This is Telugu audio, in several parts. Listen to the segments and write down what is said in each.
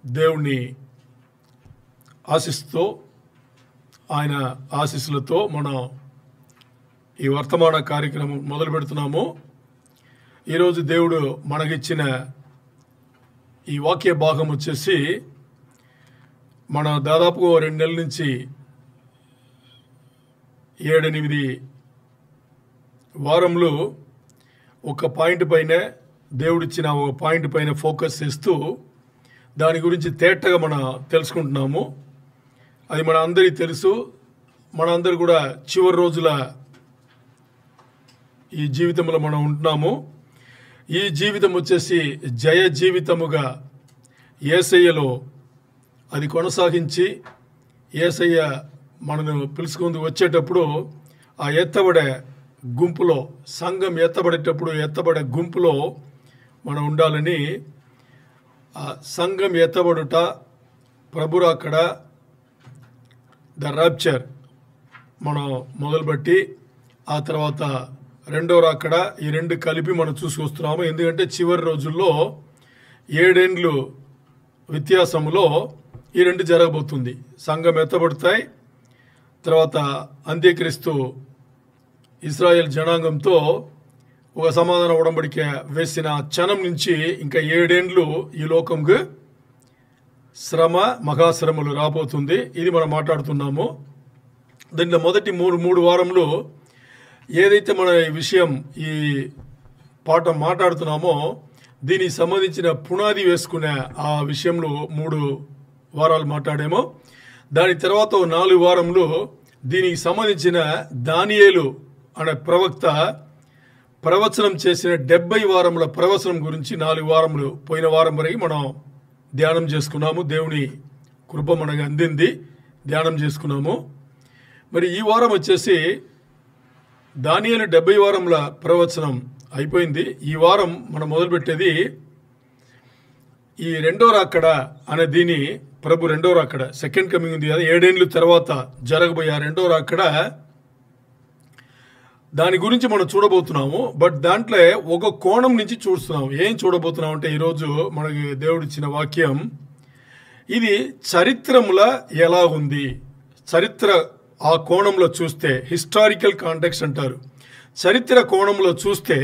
దేవుణ్ణి ఆశిస్తూ ఆయన ఆశీస్సులతో మనం ఈ వర్తమాన కార్యక్రమం మొదలు పెడుతున్నాము. ఈరోజు దేవుడు మనకిచ్చిన ఈ వాక్య భాగం వచ్చేసి మన దాదాపు 2 నెలల నుంచి 7-8 వారంలో ఒక పాయింట్ పైన దేవుడిచ్చిన ఒక పాయింట్ పైన ఫోకస్ చేస్తూ దాని గురించి తేటగా మనం తెలుసుకుంటున్నాము. అది మన అందరికీ తెలుసు. మనందరూ కూడా చివరి రోజుల ఈ జీవితంలో మనం ఉంటున్నాము. ఈ జీవితం వచ్చేసి జయ జీవితముగా యేసయ్యలో అది కొనసాగించి యేసయ్య మనను పిలుచుకుంటూ వచ్చేటప్పుడు ఆ ఎత్తబడే గుంపులో, సంఘం ఎత్తబడే గుంపులో మనం ఉండాలని, ఆ సంఘం ఎత్తబడుట, ప్రభురాకడ, ద రాప్చర్ మనం మొదలుపెట్టి ఆ తర్వాత రెండో రాకడ, ఈ 2 కలిపి మనం చూసుకొస్తున్నాము. ఎందుకంటే చివరి రోజుల్లో 7 ఏండ్లు వ్యత్యాసంలో ఈ 2 జరగబోతుంది. సంఘం ఎత్తబడతాయి, తర్వాత అంత్యక్రీస్తు ఇశ్రాయేల్ జనాంగంతో ఒక సమాధాన ఉడంబడిక వేసిన క్షణం నుంచి ఇంకా 7 ఏండ్లు ఈ లోకంకు శ్రమ, మహాశ్రమలు రాబోతుంది. ఇది మనం మాట్లాడుతున్నాము. దీంట్లో మొదటి 3 వారంలో ఏదైతే మన ఈ విషయం, ఈ పాఠం మాట్లాడుతున్నామో దీనికి సంబంధించిన పునాది వేసుకునే ఆ విషయంలో 3 వారాలు మాట్లాడామో, దాని తర్వాత 4 వారంలో దీనికి సంబంధించిన దానియేలు అనే ప్రవక్త ప్రవచనం చేసిన 70 వారముల ప్రవచనం గురించి 4 వారములు, పోయిన వారం వరకు మనం ధ్యానం చేసుకున్నాము. దేవుని కృప మనకు అందింది, ధ్యానం చేసుకున్నాము. మరి ఈ వారం వచ్చేసి దానియేలు 70 వారముల ప్రవచనం అయిపోయింది. ఈ వారం మనం మొదలుపెట్టేది ఈ రెండో రాకడ అనే దీని, ప్రభు రెండో రాకడ, సెకండ్ కమింగ్ ఉంది కదా, 7 ఏండ్ల తర్వాత జరగబోయే రెండో రాకడ, దాని గురించి మనం చూడబోతున్నాము. బట్ దాంట్లో ఒక కోణం నుంచి చూస్తున్నాము. ఏం చూడబోతున్నాం అంటే ఈరోజు మనకి దేవుడిచ్చిన వాక్యం, ఇది చరిత్రముల ఎలా ఉంది, చరిత్ర ఆ కోణంలో చూస్తే, హిస్టారికల్ కాంటెక్స్ట్ అంటారు. చరిత్ర కోణంలో చూస్తే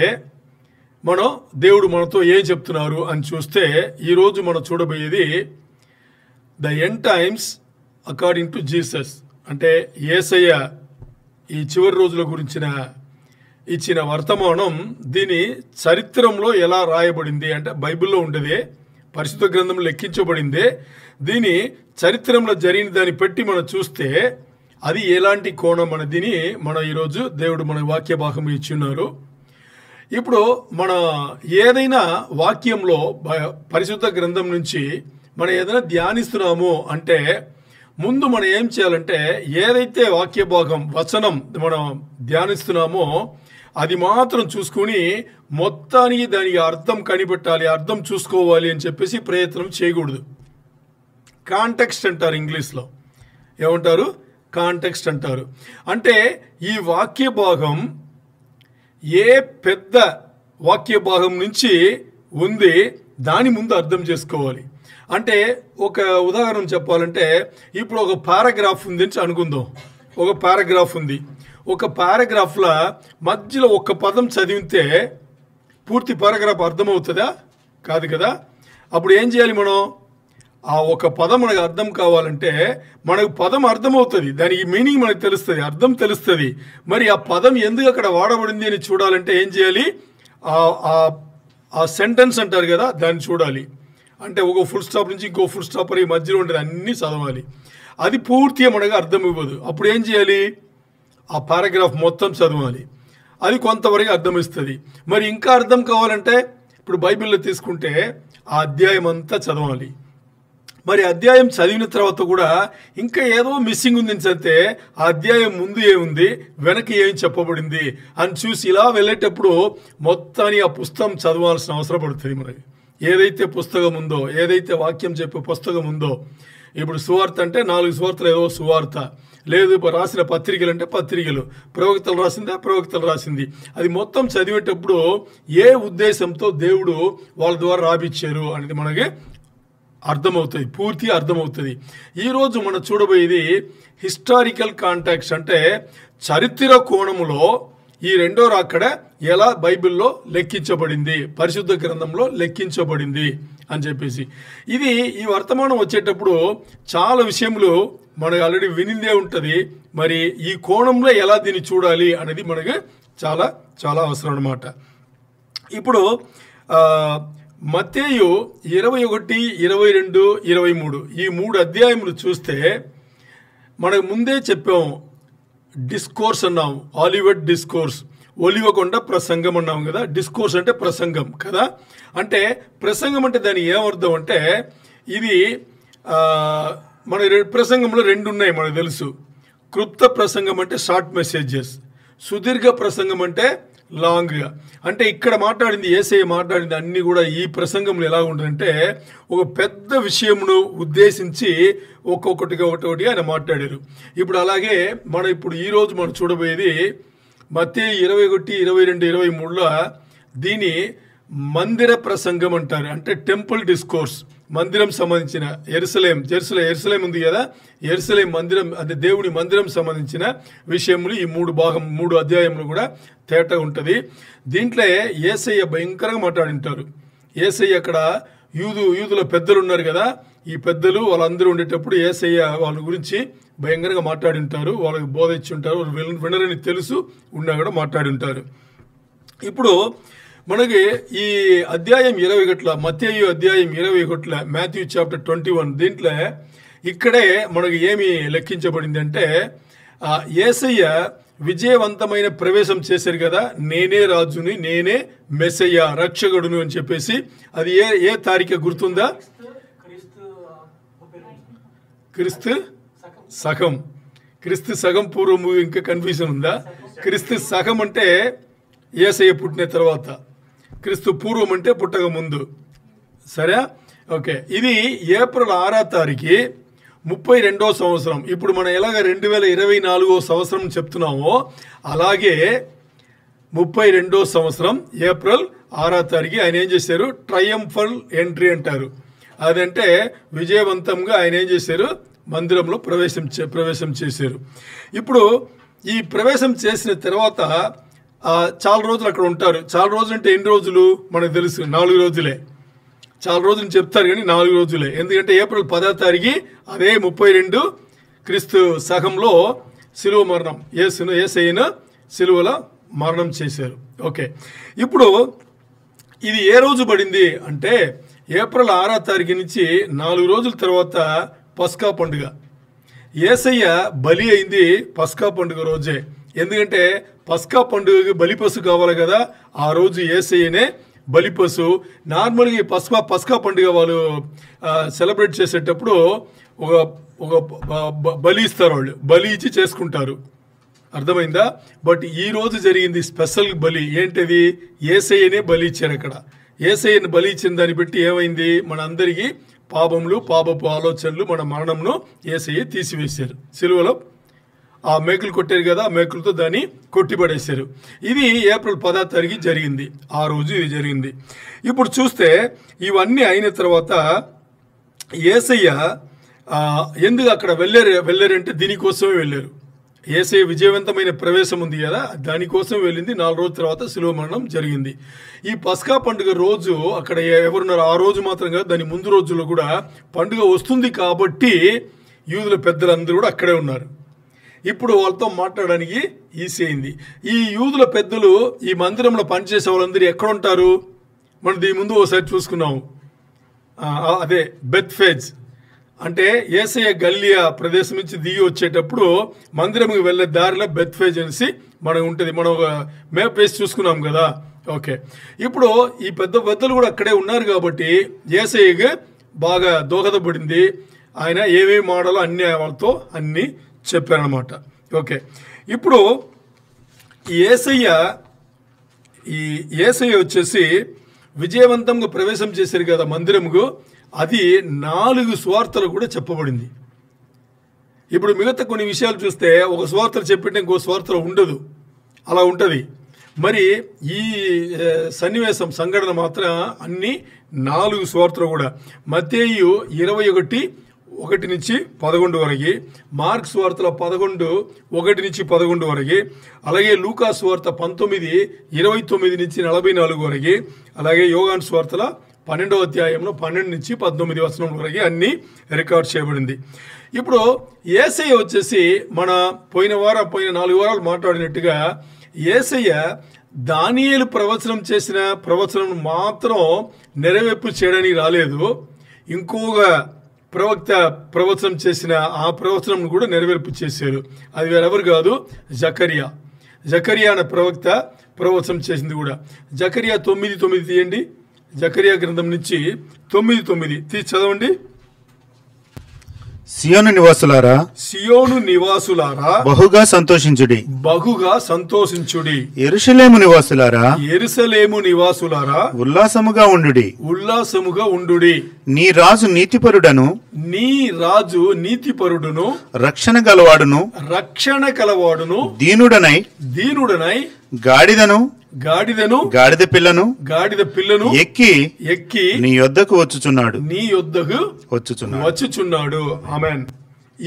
మనం దేవుడు మనతో ఏం చెప్తున్నారు అని చూస్తే ఈరోజు మనం చూడబోయేది the end times according to Jesus. అంటే యేసయ్య ఈ చివరి రోజుల గురించిన ఇచ్చిన వర్తమానం దీని చరిత్రలో ఎలా రాయబడింది అంటే బైబిల్లో ఉండేదే, పరిశుద్ధ గ్రంథంలో లెక్కించబడిందే. దీని చరిత్రలో జరిగిన దాన్ని పెట్టి మనం చూస్తే అది ఎలాంటి కోణం అనేది మనం ఈరోజు దేవుడు మన వాక్య భాగం ఇచ్చి ఉన్నారు. ఇప్పుడు మన ఏదైనా వాక్యంలో పరిశుద్ధ గ్రంథం నుంచి మనం ఏదైనా ధ్యానిస్తున్నాము అంటే ముందు మనం ఏం చేయాలంటే ఏదైతే వాక్య భాగం, వచనం మనం ధ్యానిస్తున్నామో అది మాత్రం చూసుకుని మొత్తానికి దానికి అర్థం కనిపెట్టాలి, అర్థం చూసుకోవాలి అని చెప్పేసి ప్రయత్నం చేయకూడదు. కాంటెక్స్ట్ అంటారు ఇంగ్లీష్లో. ఏమంటారు? కాంటెక్స్ట్ అంటారు. అంటే ఈ వాక్య భాగం ఏ పెద్ద వాక్య భాగం నుంచి ఉంది దాని ముందు అర్థం చేసుకోవాలి. అంటే ఒక ఉదాహరణ చెప్పాలంటే ఇప్పుడు ఒక పారాగ్రాఫ్ ఉంది అని అనుకుందాం. ఒక పారాగ్రాఫ్ ఉంది. ఒక పారాగ్రాఫ్లో మధ్యలో ఒక పదం చదివితే పూర్తి పారాగ్రాఫ్ అర్థమవుతుందా? కాదు కదా. అప్పుడు ఏం చేయాలి మనం? ఆ ఒక పదం మనకు అర్థం కావాలంటే మనకు పదం అర్థమవుతుంది, దానికి మీనింగ్ మనకు తెలుస్తుంది, అర్థం తెలుస్తుంది. మరి ఆ పదం ఎందుకు అక్కడ వాడబడింది అని చూడాలంటే ఏం చేయాలి? ఆ సెంటెన్స్ అంటారు కదా, దాన్ని చూడాలి. అంటే ఒక ఫుల్ స్టాప్ నుంచి ఇంకో ఫుల్ స్టాప్ అని మధ్యలో ఉంటుంది, అన్నీ చదవాలి. అది పూర్తిగా మనకు అర్థం ఇవ్వదు. అప్పుడు ఏం చేయాలి? ఆ పారాగ్రాఫ్ మొత్తం చదవాలి. అది కొంతవరకు అర్థం ఇస్తుంది. మరి ఇంకా అర్థం కావాలంటే ఇప్పుడు బైబిల్లో తీసుకుంటే ఆ అధ్యాయం అంతా చదవాలి. మరి అధ్యాయం చదివిన తర్వాత కూడా ఇంకా ఏదో మిస్సింగ్ ఉంది అంటే ఆ అధ్యాయం ముందు ఏముంది, వెనక ఏం చెప్పబడింది అని చూసి ఇలా వెళ్ళేటప్పుడు మొత్తాన్ని ఆ పుస్తకం చదవాల్సిన అవసరం పడుతుంది మనకి. ఏదైతే పుస్తకం ఉందో, ఏదైతే వాక్యం చెప్పే పుస్తకం ఉందో, ఇప్పుడు సువార్త అంటే 4 సువార్తలు ఏదో సువార్త, లేదు రాసిన పత్రికలు అంటే పత్రికలు, ప్రవక్తలు రాసిందా ప్రవక్తలు రాసింది, అది మొత్తం చదివేటప్పుడు ఏ ఉద్దేశంతో దేవుడు వాళ్ళ ద్వారా రాపిచ్చారు అనేది మనకి అర్థమవుతుంది, పూర్తిగా అర్థమవుతుంది. ఈరోజు మనం చూడబోయేది హిస్టారికల్ కాంటాక్ట్స్, అంటే చరిత్ర కోణములో ఈ రెండో రాకడ ఎలా బైబిల్లో లెక్కించబడింది, పరిశుద్ధ గ్రంథంలో లెక్కించబడింది అని చెప్పేసి. ఇది ఈ వర్తమానం వచ్చేటప్పుడు చాలా విషయములు మనకు ఆల్రెడీ వినిందే ఉంటుంది. మరి ఈ కోణంలో ఎలా దీన్ని చూడాలి అనేది మనకు చాలా చాలా అవసరం అన్నమాట. ఇప్పుడు మత్తేయు 21, 22, 23 ఈ 3 అధ్యాయములు చూస్తే మనకు ముందే చెప్పాము, డిస్కోర్స్ అన్నాం, ఆలివెట్ డిస్కోర్స్, ఒలివకొండ ప్రసంగం అన్నాం కదా. డిస్కోర్స్ అంటే ప్రసంగం కదా. అంటే ప్రసంగం అంటే దాని ఏమర్థం అంటే, ఇది మన ప్రసంగంలో 2 ఉన్నాయి మనకు తెలుసు. క్లుప్త ప్రసంగం అంటే షార్ట్ మెసేజెస్, సుదీర్ఘ ప్రసంగం అంటే లాంగ్గా. అంటే ఇక్కడ మాట్లాడింది, యేసయ్య మాట్లాడింది అన్నీ కూడా ఈ ప్రసంగంలో ఎలా ఉంటుందంటే ఒక పెద్ద విషయమును ఉద్దేశించి ఒక్కొక్కటిగా ఆయన మాట్లాడారు. ఇప్పుడు అలాగే ఇప్పుడు ఈరోజు మనం చూడబోయేది మత్తయి 21, 22, 23లో దీని మందిర ప్రసంగం అంటారు. అంటే టెంపుల్ డిస్కోర్స్, మందిరం సంబంధించిన ఎరుసలేం ఉంది కదా, ఎరుసలేం మందిరం, అంటే దేవుని మందిరం సంబంధించిన విషయములు ఈ 3 అధ్యాయములు కూడా తేటగా ఉంటుంది. దీంట్లో యేసయ్య భయంకరంగా మాట్లాడింటారు. యేసయ్య అక్కడ యూదుల పెద్దలు ఉన్నారు కదా, ఈ పెద్దలు వాళ్ళందరూ ఉండేటప్పుడు యేసయ్య వాళ్ళ గురించి భయంకరంగా మాట్లాడింటారు, వాళ్ళకి బోధ ఇచ్చి ఉంటారు, వినరని తెలుసు ఉన్నా కూడా మాట్లాడింటారు. ఇప్పుడు మనకి ఈ అధ్యాయం 21, మత్తయి అధ్యాయం 21, మాథ్యూ చాప్టర్ 21, దీంట్లో ఇక్కడే మనకి ఏమి లెక్కించబడింది అంటే యేసయ్య విజయవంతమైన ప్రవేశం చేశారు కదా, నేనే రాజుని, నేనే మెస్సయ్య, రక్షకుడును అని చెప్పేసి. అది ఏ తారీఖు గుర్తుందా? క్రీస్తు సగం పూర్వము. ఇంకా కన్ఫ్యూజన్ ఉందా? క్రీస్తు సగం అంటే యేసయ్య పుట్టిన తర్వాత, క్రీస్తు పూర్వం అంటే పుట్టక ముందు. సరే, ఓకే. ఇది ఏప్రిల్ 6వ తారీఖు 32వ సంవత్సరం. ఇప్పుడు మనం ఎలాగ 2024వ సంవత్సరం చెప్తున్నామో అలాగే 32వ సంవత్సరం ఏప్రిల్ 6వ తారీఖు ఆయన ఏం చేశారు? ట్రయంఫల్ ఎంట్రీ అంటారు. అదంటే విజయవంతంగా ఆయన ఏం చేశారు? మందిరంలో ప్రవేశం చేశారు. ఇప్పుడు ఈ ప్రవేశం చేసిన తర్వాత చాలా రోజులు అక్కడ ఉంటారు. చాలా రోజులు అంటే ఎన్ని రోజులు మనకు తెలుసు? 4 రోజులే. చాలా రోజులు చెప్తారు కానీ 4 రోజులే. ఎందుకంటే ఏప్రిల్ 10వ తారీఖు అదే 32 క్రీస్తు సగంలో శిలువ మరణం, యేసయ్యను శిలువలో మరణం చేశారు. ఓకే, ఇప్పుడు ఇది ఏ రోజు పడింది అంటే ఏప్రిల్ 6వ తారీఖు నుంచి 4 రోజుల తర్వాత పస్కా పండుగ. యేసయ్య బలి అయింది పస్కా పండుగ రోజే. ఎందుకంటే పస్కా పండుగకి బలిపశు కావాలి కదా, ఆ రోజు యేసయ్యనే బలిపశు. నార్మల్గా ఈ పస్కా పండుగ వాళ్ళు సెలబ్రేట్ చేసేటప్పుడు ఒక బలి ఇస్తారు, వాళ్ళు బలి ఇచ్చి చేసుకుంటారు. అర్థమైందా? బట్ ఈ రోజు జరిగింది స్పెషల్ బలి. ఏంటది? యేసయ్యనే బలి ఇచ్చారు. అక్కడ యేసయ్యని బలి ఇచ్చిన దాన్ని బట్టి ఏమైంది? మన అందరికీ పాపములు, పాపపు ఆలోచనలు, మన మరణంను యేసయ్య తీసివేశారు. సిలువలో ఆ మేకులు కొట్టారు కదా, ఆ మేకులతో దాన్ని కొట్టిపడేశారు. ఇది ఏప్రిల్ 10వ తారీఖు జరిగింది. ఆ రోజు ఇది జరిగింది. ఇప్పుడు చూస్తే ఇవన్నీ అయిన తర్వాత యేసయ్య ఎందుకు అక్కడ వెళ్ళారంటే దీనికోసమే వెళ్ళారు. యేసయ్య విజయవంతమైన ప్రవేశం ఉంది కదా, దానికోసం వెళ్ళింది. 4 రోజుల తర్వాత శిలువ మరణం జరిగింది. ఈ పస్కా పండుగ రోజు అక్కడ ఎవరున్నారు? ఆ రోజు మాత్రం కాదు, దాని ముందు రోజుల్లో కూడా పండుగ వస్తుంది కాబట్టి యూదుల పెద్దలందరూ కూడా అక్కడే ఉన్నారు. ఇప్పుడు వాళ్ళతో మాట్లాడడానికి ఈజీ అయింది. ఈ యూదుల పెద్దలు ఈ మందిరంలో పనిచేసే వాళ్ళందరూ ఎక్కడ ఉంటారు? మనం దీని ముందు ఒకసారి చూసుకున్నాము. అదే బెత్ఫేజ్, అంటే యేసయ్య గల్లియా ప్రదేశం నుంచి దిగి వచ్చేటప్పుడు మందిరంకి వెళ్ళే దారిలో బెత్ఫేజ్ అనేసి మనకు ఉంటుంది. మనం ఒక మ్యాప్ వేసి చూసుకున్నాం కదా. ఓకే, ఇప్పుడు ఈ పెద్దలు కూడా అక్కడే ఉన్నారు కాబట్టి యేసయ్యకి బాగా దోహదపడింది. ఆయన ఏమేమి మాడాలో అన్ని వాళ్ళతో అన్నీ చెప్పారనమాట. ఓకే, ఇప్పుడు యేసయ్య వచ్చేసి విజయవంతంగా ప్రవేశం చేశారు కదా మందిరముకు. అది 4 సువార్తలు కూడా చెప్పబడింది. ఇప్పుడు మిగతా కొన్ని విషయాలు చూస్తే ఒక సువార్తలు చెప్పితే ఇంకో సువార్తలు ఉండదు, అలా ఉంటుంది. మరి ఈ సన్నివేశం సంఘటన మాత్రం అన్ని 4 సువార్తలు కూడా. మత్తయి 21:1 నుంచి 11 వరకు, మార్క్ సువార్తల 11:1 నుంచి 11 వరకు, అలాగే లూకా సువార్త 19:29 నుంచి 44 వరకు, అలాగే యోహాను సువార్తల 12వ అధ్యాయంలో 12 నుంచి 19 వచనం వరకు అన్ని రికార్డ్ చేయబడింది. ఇప్పుడు యేసయ్య వచ్చేసి మన పోయిన 4 వారాలు మాట్లాడినట్టుగా యేసయ్య దానియేలు ప్రవచనం చేసిన ప్రవచనం మాత్రం నెరవేర్పు చేయడానికి రాలేదు. ఇంకొక ప్రవక్త ప్రవచనం చేసిన ఆ ప్రవచనం కూడా నెరవేర్పు చేశారు. అది వేరెవరు కాదు, జకరియా అనే ప్రవక్త ప్రవచనం చేసింది కూడా. జకరియా 9:9 తీయండి. జకరియా గ్రంథం నుంచి 9:9 తీసి చదవండి. సియోను నివాసులారా బహుగా సంతోషించుడి. యెరూషలేము నివాసులారా ఉల్లాసముగా ఉండుడి. నీ రాజు నీతిపరుడును రక్షణ కలవాడును దీనుడనై గాడిద పిల్లను ఎక్కి నీ యొద్దకు వచ్చుచున్నాడు. ఆమేన్.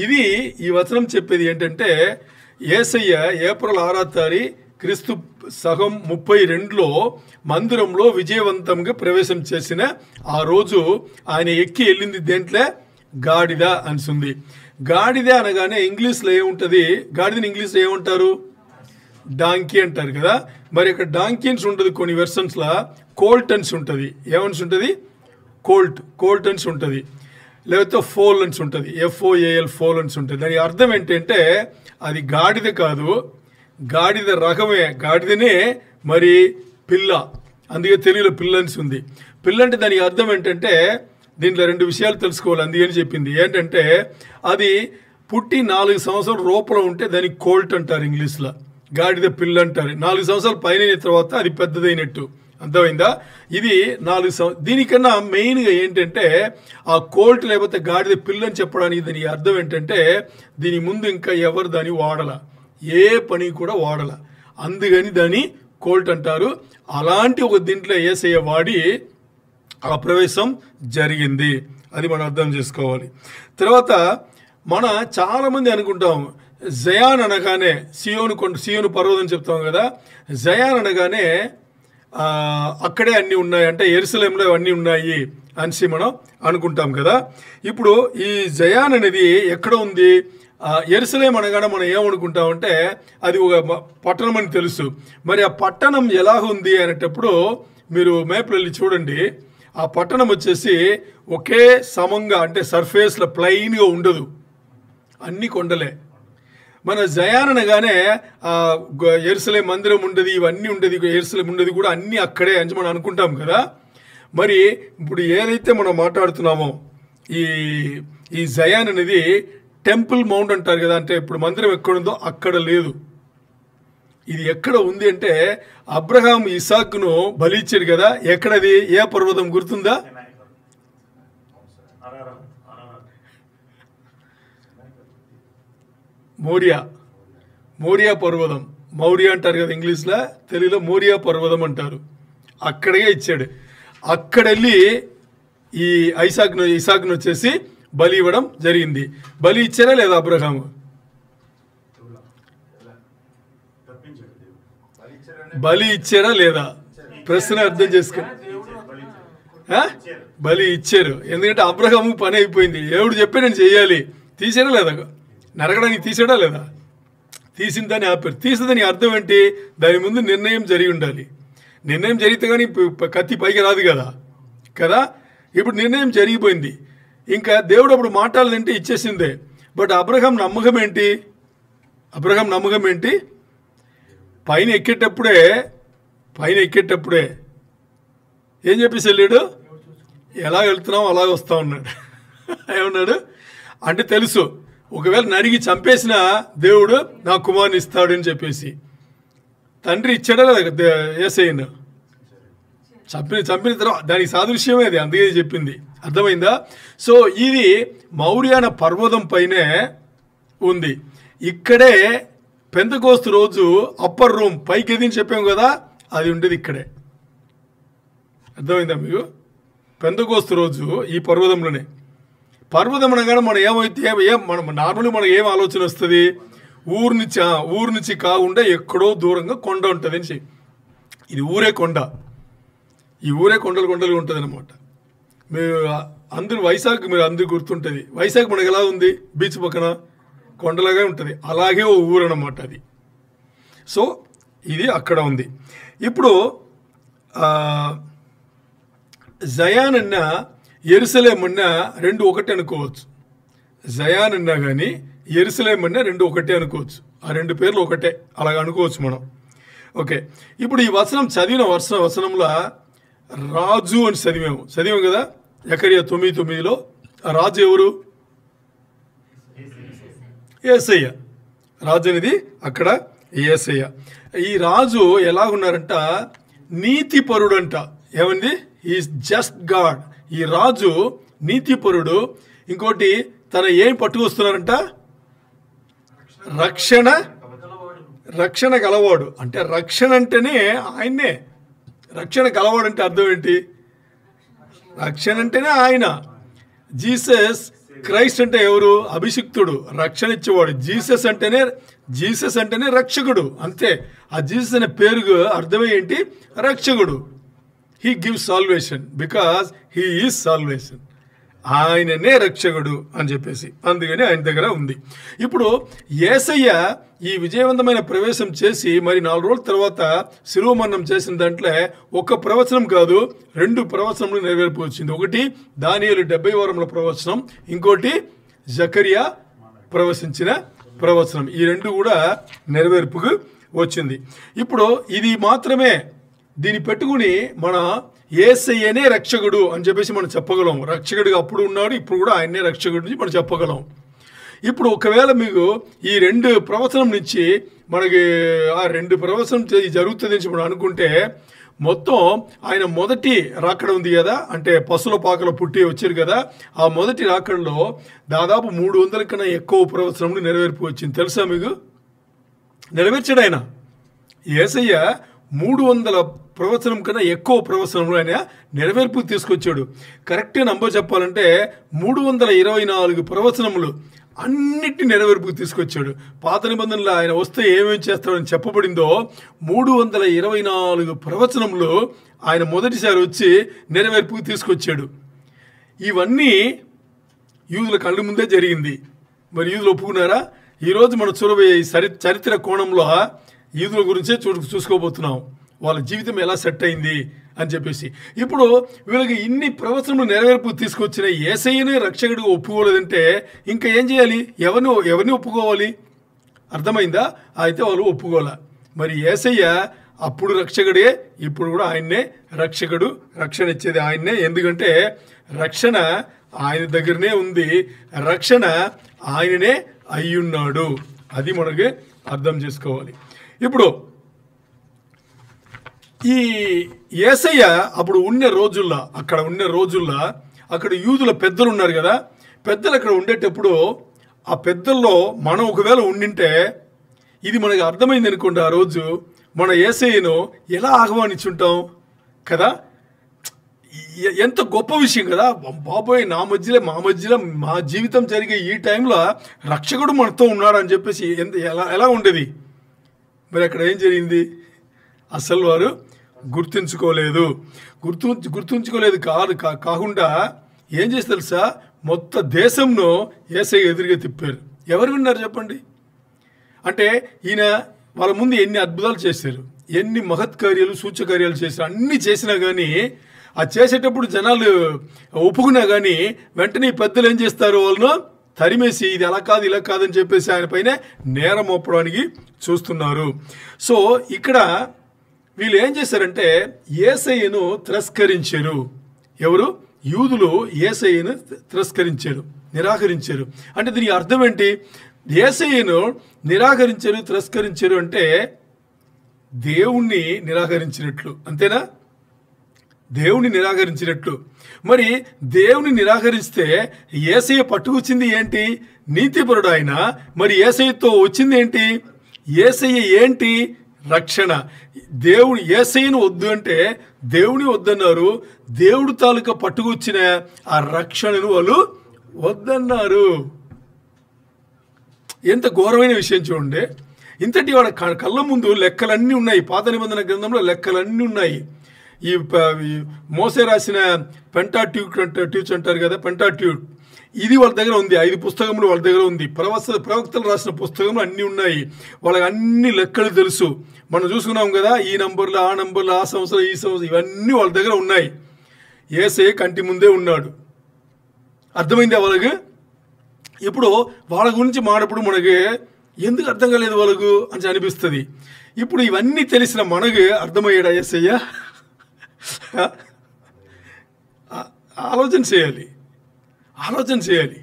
ఇది ఈ వచనం చెప్పేది ఏంటంటే యేసయ్య ఏప్రిల్ 6వ తారీఖు క్రీస్తు శకం 32లో మందిరంలో విజయవంతంగా ప్రవేశం చేసిన ఆ రోజు ఆయన ఎక్కి వెళ్ళింది దేంట్లో, గాడిద అనిసింది. గాడిద అనగానే ఇంగ్లీష్లో ఏముంటుంది, గాడిదని ఇంగ్లీష్లో ఏమంటారు, డాంకీ అంటారు కదా. మరి ఇక్కడ డాంకీన్స్ ఉంటుంది, కొన్ని వెర్షన్స్లో కోల్టన్స్ ఉంటుంది. ఏమన్స్ ఉంటుంది, కోల్టన్స్ ఉంటుంది, లేకపోతే ఫోలన్స్ ఉంటుంది, FOAL ఫోలన్స్ ఉంటుంది. దాని అర్థం ఏంటంటే అది గాడిద కాదు, గాడిద రకమే, గాడిదనే మరి పిల్ల, అందుకే తెలుగులో పిల్లన్స్ ఉంది. పిల్ల అంటే దానికి అర్థం ఏంటంటే దీంట్లో 2 విషయాలు తెలుసుకోవాలి. అందుకని చెప్పింది ఏంటంటే అది పుట్టి 4 సంవత్సరాల రూపంలో ఉంటే దానికి కోల్ట్ అంటారు ఇంగ్లీష్లో, గాడిద పిల్ల అంటారు. 4 సంవత్సరాలు పైన తర్వాత అది పెద్దదైనట్టు. అర్థమైందా? ఇది 4 దీనికన్నా మెయిన్గా ఏంటంటే ఆ కోల్ట్ లేకపోతే గాడిద పిల్ల అని చెప్పడానికి దానికి అర్థం ఏంటంటే దీని ముందు ఇంకా ఎవరు దాన్ని వాడల, ఏ పని కూడా వాడల, అందుకని దాన్ని కోల్ట్ అంటారు. అలాంటి ఒక దీంట్లో యేసయ్య వాడి ఆ ప్రవేశం జరిగింది. అది మనం అర్థం చేసుకోవాలి. తర్వాత మన చాలామంది అనుకుంటాం జయాన్ అనగానే సియోను పర్వతం చెప్తాం కదా, జయాన్ అనగానే అక్కడే అన్నీ ఉన్నాయి అంటే యెరూషలేములో అన్నీ ఉన్నాయి అనేసి మనం అనుకుంటాం కదా. ఇప్పుడు ఈ జయాన్ అనేది ఎక్కడ ఉంది, యెరూషలేం అనగానే మనం ఏమనుకుంటామంటే అది ఒక పట్టణం అని తెలుసు. మరి ఆ పట్టణం ఎలా ఉంది అనేటప్పుడు మీరు మ్యాప్లో వెళ్ళి చూడండి. ఆ పట్టణం వచ్చేసి ఒకే సమంగా అంటే సర్ఫేస్లో ప్లెయిన్గా ఉండదు, అన్ని కొండలే. మన జయాన్ అనగానే యెరూషలేం మందిరం ఉండదు, ఇవన్నీ ఉండదు, యెరూషలేం ఉండదు కూడా అన్నీ అక్కడే అని మనం అనుకుంటాం కదా. మరి ఇప్పుడు ఏదైతే మనం మాట్లాడుతున్నామో ఈ జయాన్ అనేది టెంపుల్ మౌంట్ అంటారు కదా, అంటే ఇప్పుడు మందిరం ఎక్కడుందో అక్కడ లేదు. ఇది ఎక్కడ ఉంది అంటే అబ్రహాం ఇసాక్ను బలి ఇచ్చాడు కదా, ఎక్కడది, ఏ పర్వతం గుర్తుందా? మోరియా పర్వతం, మౌర్య అంటారు కదా ఇంగ్లీష్లో, తెలుగులో మోరియా పర్వతం అంటారు. అక్కడే ఇచ్చాడు. అక్కడెళ్ళి ఈ ఇసాక్ను వచ్చేసి బలి ఇవ్వడం జరిగింది. బలి ఇచ్చారా లేదా అబ్రహాము? బలి ఇచ్చారా లేదా ప్రశ్న అర్థం చేసుకుని బలి ఇచ్చారు. ఎందుకంటే అబ్రహాము పని అయిపోయింది, దేవుడు చెప్పి నేను చెయ్యాలి. తీసాడా లేదా, నరకడానికి తీసాడా లేదా? తీసిందని ఆపారు. తీసేదని అర్థం ఏంటి, దాని ముందు నిర్ణయం జరిగి ఉండాలి. నిర్ణయం జరిగితే కానీ కత్తి పైకి రాదు కదా. ఇప్పుడు నిర్ణయం జరిగిపోయింది, ఇంకా దేవుడు అప్పుడు మాట్లాడాలంటే ఇచ్చేసిందే. బట్ అబ్రహాం నమ్మకం ఏంటి, పైన ఎక్కేటప్పుడే ఏం చెప్పేసి వెళ్ళాడు, ఎలా వెళ్తున్నాం అలాగ వస్తా ఉన్నాడు. ఏమన్నాడు అంటే తెలుసు, ఒకవేళ నరిగి చంపేసిన దేవుడు నా కుమారుని ఇస్తాడు అని చెప్పేసి. తండ్రి ఇచ్చాడా లేదా యేసయ్యను? చంపిన తర్వాత దానికి సాదృశ్యమే అది, అందుకే చెప్పింది. అర్థమైందా? సో ఇది మౌర్యాన పర్వతం పైనే ఉంది. ఇక్కడే పెంతెకోస్తు రోజు అప్పర్ రూమ్ పైకి ఎదిని చెప్పాం కదా, అది ఉండేది ఇక్కడే. అర్థమైందా మీకు? పెంతెకోస్తు రోజు ఈ పర్వతంలోనే. పర్వతం అనగానే మనం ఏమైతే మనం నార్మల్గా మనకు ఏం ఆలోచన వస్తుంది? ఊరు నుంచి కాకుండా ఎక్కడో దూరంగా కొండ ఉంటుంది అని. ఇది ఊరే కొండ. ఈ ఊరే కొండలు ఉంటుంది అనమాట. మీరు అందరూ వైజాగ్ మీరు అందరూ గుర్తుంటుంది. వైజాగ్ మనకి ఎలా ఉంది? బీచ్ పక్కన కొండలాగా ఉంటుంది. అలాగే ఓ ఊరు అన్నమాట అది. సో ఇది అక్కడ ఉంది. ఇప్పుడు జయాన్ అన్న యెరూషలేం అన్న రెండు ఒకటే అనుకోవచ్చు. జయాన్ అన్నా కానీ యెరూషలేం అన్న రెండు ఒకటే అనుకోవచ్చు. ఆ రెండు పేర్లు ఒకటే, అలాగ అనుకోవచ్చు మనం. ఓకే, ఇప్పుడు ఈ వచనం చదివిన వచనంలో రాజు అని చదివాం కదా. జకర్యా 9:9 రాజు ఎవరు? యేసయ్య. రాజు అనేది అక్కడ యేసయ్య. ఈ రాజు ఎలాగున్నారంట? నీతిపరుడంట. ఏమండి? Is just God. ఈ రాజు నీతిపరుడు. ఇంకోటి తన ఏం పట్టుకొస్తున్నారంట? రక్షణ గలవాడు. అంటే రక్షణ అంటేనే ఆయన్నే. రక్షణ గలవాడు అంటే అర్థం ఏంటి? రక్షణ అంటేనే ఆయన. జీసస్ క్రైస్ట్ అంటే ఎవరు? అభిషిక్తుడు, రక్షణ ఇచ్చేవాడు. జీసస్ అంటేనే రక్షకుడు. అంతే. ఆ జీసస్ అనే పేరుకు అర్థమే ఏంటి? రక్షకుడు. He gives salvation because he is salvation. ఆయననే రక్షకుడు అని చెప్పేసి అందుకని ఆయన దగ్గర ఉంది. ఇప్పుడు యేసయ్య ఈ విజయవంతమైన ప్రవేశం చేసి మరి 4 రోజుల తర్వాత శిలువ మరణం చేసిన దాంట్లో ఒక ప్రవచనం కాదు, 2 ప్రవచనములు నెరవేర్పు వచ్చింది. ఒకటి దానియేలు 70 వారముల ప్రవచనం, ఇంకోటి జకర్యా ప్రవచించిన ప్రవచనం. ఈ 2 కూడా నెరవేర్పుకు వచ్చింది. ఇప్పుడు ఇది మాత్రమే దీన్ని పెట్టుకుని మన యేసయ్యనే రక్షకుడు అని చెప్పేసి మనం చెప్పగలం. రక్షకుడిగా అప్పుడు ఉన్నాడు, ఇప్పుడు కూడా ఆయనే రక్షకుడు నుంచి మనం చెప్పగలం. ఇప్పుడు ఒకవేళ మీకు ఈ 2 ప్రవచనం నుంచి మనకి ఆ 2 ప్రవచనం జరుగుతుంది నుంచి మనం అనుకుంటే మొత్తం ఆయన మొదటి రాకడ ఉంది కదా, అంటే పశుల పాకలో పుట్టి వచ్చారు కదా, ఆ మొదటి రాకడలో దాదాపు 300 కన్నా ఎక్కువ ప్రవచనములు నెరవేర్పు వచ్చింది. తెలుసా మీకు? నెరవేర్చాడు ఆయన. యేసయ్య 300 ప్రవచనం కన్నా ఎక్కువ ప్రవచనములు ఆయన నెరవేర్పు తీసుకొచ్చాడు. కరెక్ట్గా నంబర్ చెప్పాలంటే 324 ప్రవచనములు అన్నిటిని నెరవేర్పుకు తీసుకొచ్చాడు. పాత నిబంధనలు ఆయన వస్తే ఏమేమి చేస్తాడని చెప్పబడిందో 324 ప్రవచనములు ఆయన మొదటిసారి వచ్చి నెరవేర్పుకు తీసుకొచ్చాడు. ఇవన్నీ యూదుల కళ్ళ ముందే జరిగింది. మరి యూదులు ఒప్పుకున్నారా? ఈరోజు మనం చూడబోయే చరిత్ర కోణంలో యూదుల గురించే చూసుకోబోతున్నాం. వాళ్ళ జీవితం ఎలా సెట్ అయింది అని చెప్పేసి. ఇప్పుడు వీళ్ళకి ఇన్ని ప్రవచనములు నెరవేర్పు తీసుకొచ్చిన యేసయ్యనే రక్షకుడిగా ఒప్పుకోలేదంటే ఇంకా ఏం చేయాలి? ఎవరిని ఒప్పుకోవాలి? అర్థమైందా? అయితే వాళ్ళు ఒప్పుకోలే. మరి యేసయ్య అప్పుడు రక్షకుడే, ఇప్పుడు కూడా ఆయన్నే రక్షకుడు. రక్షణ ఇచ్చేది ఆయన్నే. ఎందుకంటే రక్షణ ఆయన దగ్గరనే ఉంది, రక్షణ ఆయననే అయ్యున్నాడు. అది మనకి అర్థం చేసుకోవాలి. ఇప్పుడు ఈ యేసయ్య అప్పుడు అక్కడ ఉన్న రోజుల్లో అక్కడ యూదుల పెద్దలు ఉన్నారు కదా, పెద్దలు అక్కడ ఉండేటప్పుడు ఆ పెద్దల్లో మనం ఒకవేళ ఉండింటే ఇది మనకు అర్థమైంది అనుకోండి, ఆ రోజు మన యేసయ్యను ఎలా ఆహ్వానించుంటాం కదా. ఎంత గొప్ప విషయం కదా. బాబోయ్, మా మధ్యలో మా జీవితం జరిగే ఈ టైంలో రక్షకుడు మనతో ఉన్నాడు అని చెప్పేసి ఎలా ఉండేది? మరి అక్కడ ఏం జరిగింది? అసలు వారు గుర్తుంచుకోలేదు కాకుండా ఏం చేసి తెలుసా, మొత్తం దేశంను యేసయ్య ఎదురుగా తిప్పారు. ఎవరు విన్నారు చెప్పండి? అంటే ఈయన వాళ్ళ ముందు ఎన్ని అద్భుతాలు చేశారు, ఎన్ని మహత్కార్యాలు సూచకార్యాలు చేశారు. అన్నీ చేసినా కానీ ఆ చేసేటప్పుడు జనాలు ఒప్పుకున్నా కానీ వెంటనే పెద్దలు ఏం చేస్తారు, వాళ్ళను తరిమేసి ఇది అలా కాదు ఇలా కాదని చెప్పేసి ఆయన పైన నేరం మోపడానికి చూస్తున్నారు. సో ఇక్కడ వీళ్ళు ఏం చేశారంటే యేసయ్యను తిరస్కరించారు. ఎవరు? యూదులు యేసయ్యను నిరాకరించారు. అంటే దీనికి అర్థం ఏంటి? యేసయ్యను తిరస్కరించారు అంటే దేవుణ్ణి నిరాకరించినట్లు, అంతేనా? దేవుని నిరాకరించినట్లు. మరి దేవుని నిరాకరిస్తే యేసయ్య పట్టుకొచ్చింది ఏంటి? నీతిపరుడు ఆయన. మరి యేసయ్యతో వచ్చింది ఏంటి? యేసయ్య ఏంటి? రక్షణ. దేవుడు యేసయ్యను వద్దు అంటే దేవుని వద్దన్నారు. దేవుడు తాలూకా పట్టుకొచ్చిన ఆ రక్షణను వాళ్ళు వద్దన్నారు. ఎంత ఘోరమైన విషయం చూడండి. ఇంతటి వాళ్ళ కళ్ళ ముందు లెక్కలన్నీ ఉన్నాయి. పాత నిబంధన గ్రంథంలో లెక్కలన్నీ ఉన్నాయి. ఈ మోసే రాసిన పెంటాట్యూక్ అంటారు కదా, పెంటాట్యూక్, ఇది వాళ్ళ దగ్గర ఉంది. 5 పుస్తకములు వాళ్ళ దగ్గర ఉంది. ప్రవక్తలు రాసిన పుస్తకములు అన్నీ ఉన్నాయి. వాళ్ళకి అన్ని లెక్కలు తెలుసు. మనం చూసుకున్నాం కదా, ఈ నంబర్లు, ఆ నంబర్లు, ఆ సంవత్సరం, ఈ సంవత్సరం, ఇవన్నీ వాళ్ళ దగ్గర ఉన్నాయి. యేసయ్య కంటి ముందే ఉన్నాడు. అర్థమైందా వాళ్ళకి? ఇప్పుడు వాళ్ళ గురించి మాడప్పుడు మనకి ఎందుకు అర్థం కాలేదు వాళ్ళకు అని అనిపిస్తుంది. ఇప్పుడు ఇవన్నీ తెలిసిన మనకు అర్థమయ్యాడా యేసయ్య? ఆలోచన చేయాలి.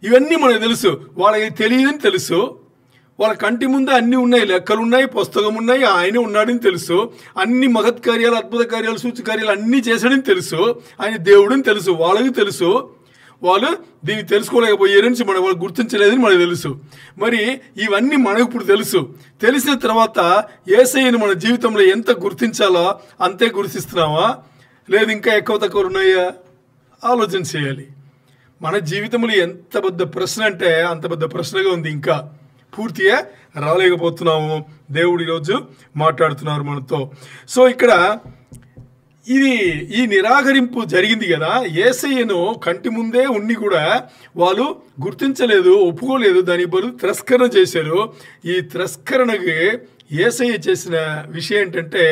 ఇవన్నీ మనకు తెలుసు. వాళ్ళకి తెలియదని తెలుసు. వాళ్ళ కంటి ముందే అన్నీ ఉన్నాయి, లెక్కలున్నాయి, పుస్తకం ఉన్నాయి, ఆయన ఉన్నాడని తెలుసు. అన్ని మహత్కార్యాలు, అద్భుత కార్యాలు, సూచకార్యాలు అన్నీ చేశాడని తెలుసు. ఆయన దేవుడని తెలుసు. వాళ్ళకి తెలుసు. వాళ్ళు దీన్ని తెలుసుకోలేకపోయారని వాళ్ళు గుర్తించలేదని మనకు తెలుసు. మరి ఇవన్నీ మనకు ఇప్పుడు తెలుసు. తెలిసిన తర్వాత యేసయ్యను మన జీవితంలో ఎంత గుర్తించాలో అంతే గుర్తిస్తున్నావా, లేదు ఇంకా ఎక్కువ తక్కువ ఉన్నాయా? ఆలోచన చేయాలి. మన జీవితంలో ఎంత పెద్ద ప్రశ్న అంటే అంత పెద్ద ప్రశ్నగా ఉంది. ఇంకా పూర్తిగా రాలేకపోతున్నాము. దేవుడు ఈరోజు మాట్లాడుతున్నారు మనతో. సో ఇక్కడ ఈ నిరాకరింపు జరిగింది కదా. యేసయ్యను కంటి ముందే ఉండి కూడా వాళ్ళు గుర్తించలేదు, ఒప్పుకోలేదు. దాని బదులు తిరస్కరణ చేశారు. ఈ తిరస్కరణకి యేసయ్య చేసిన విషయం ఏంటంటే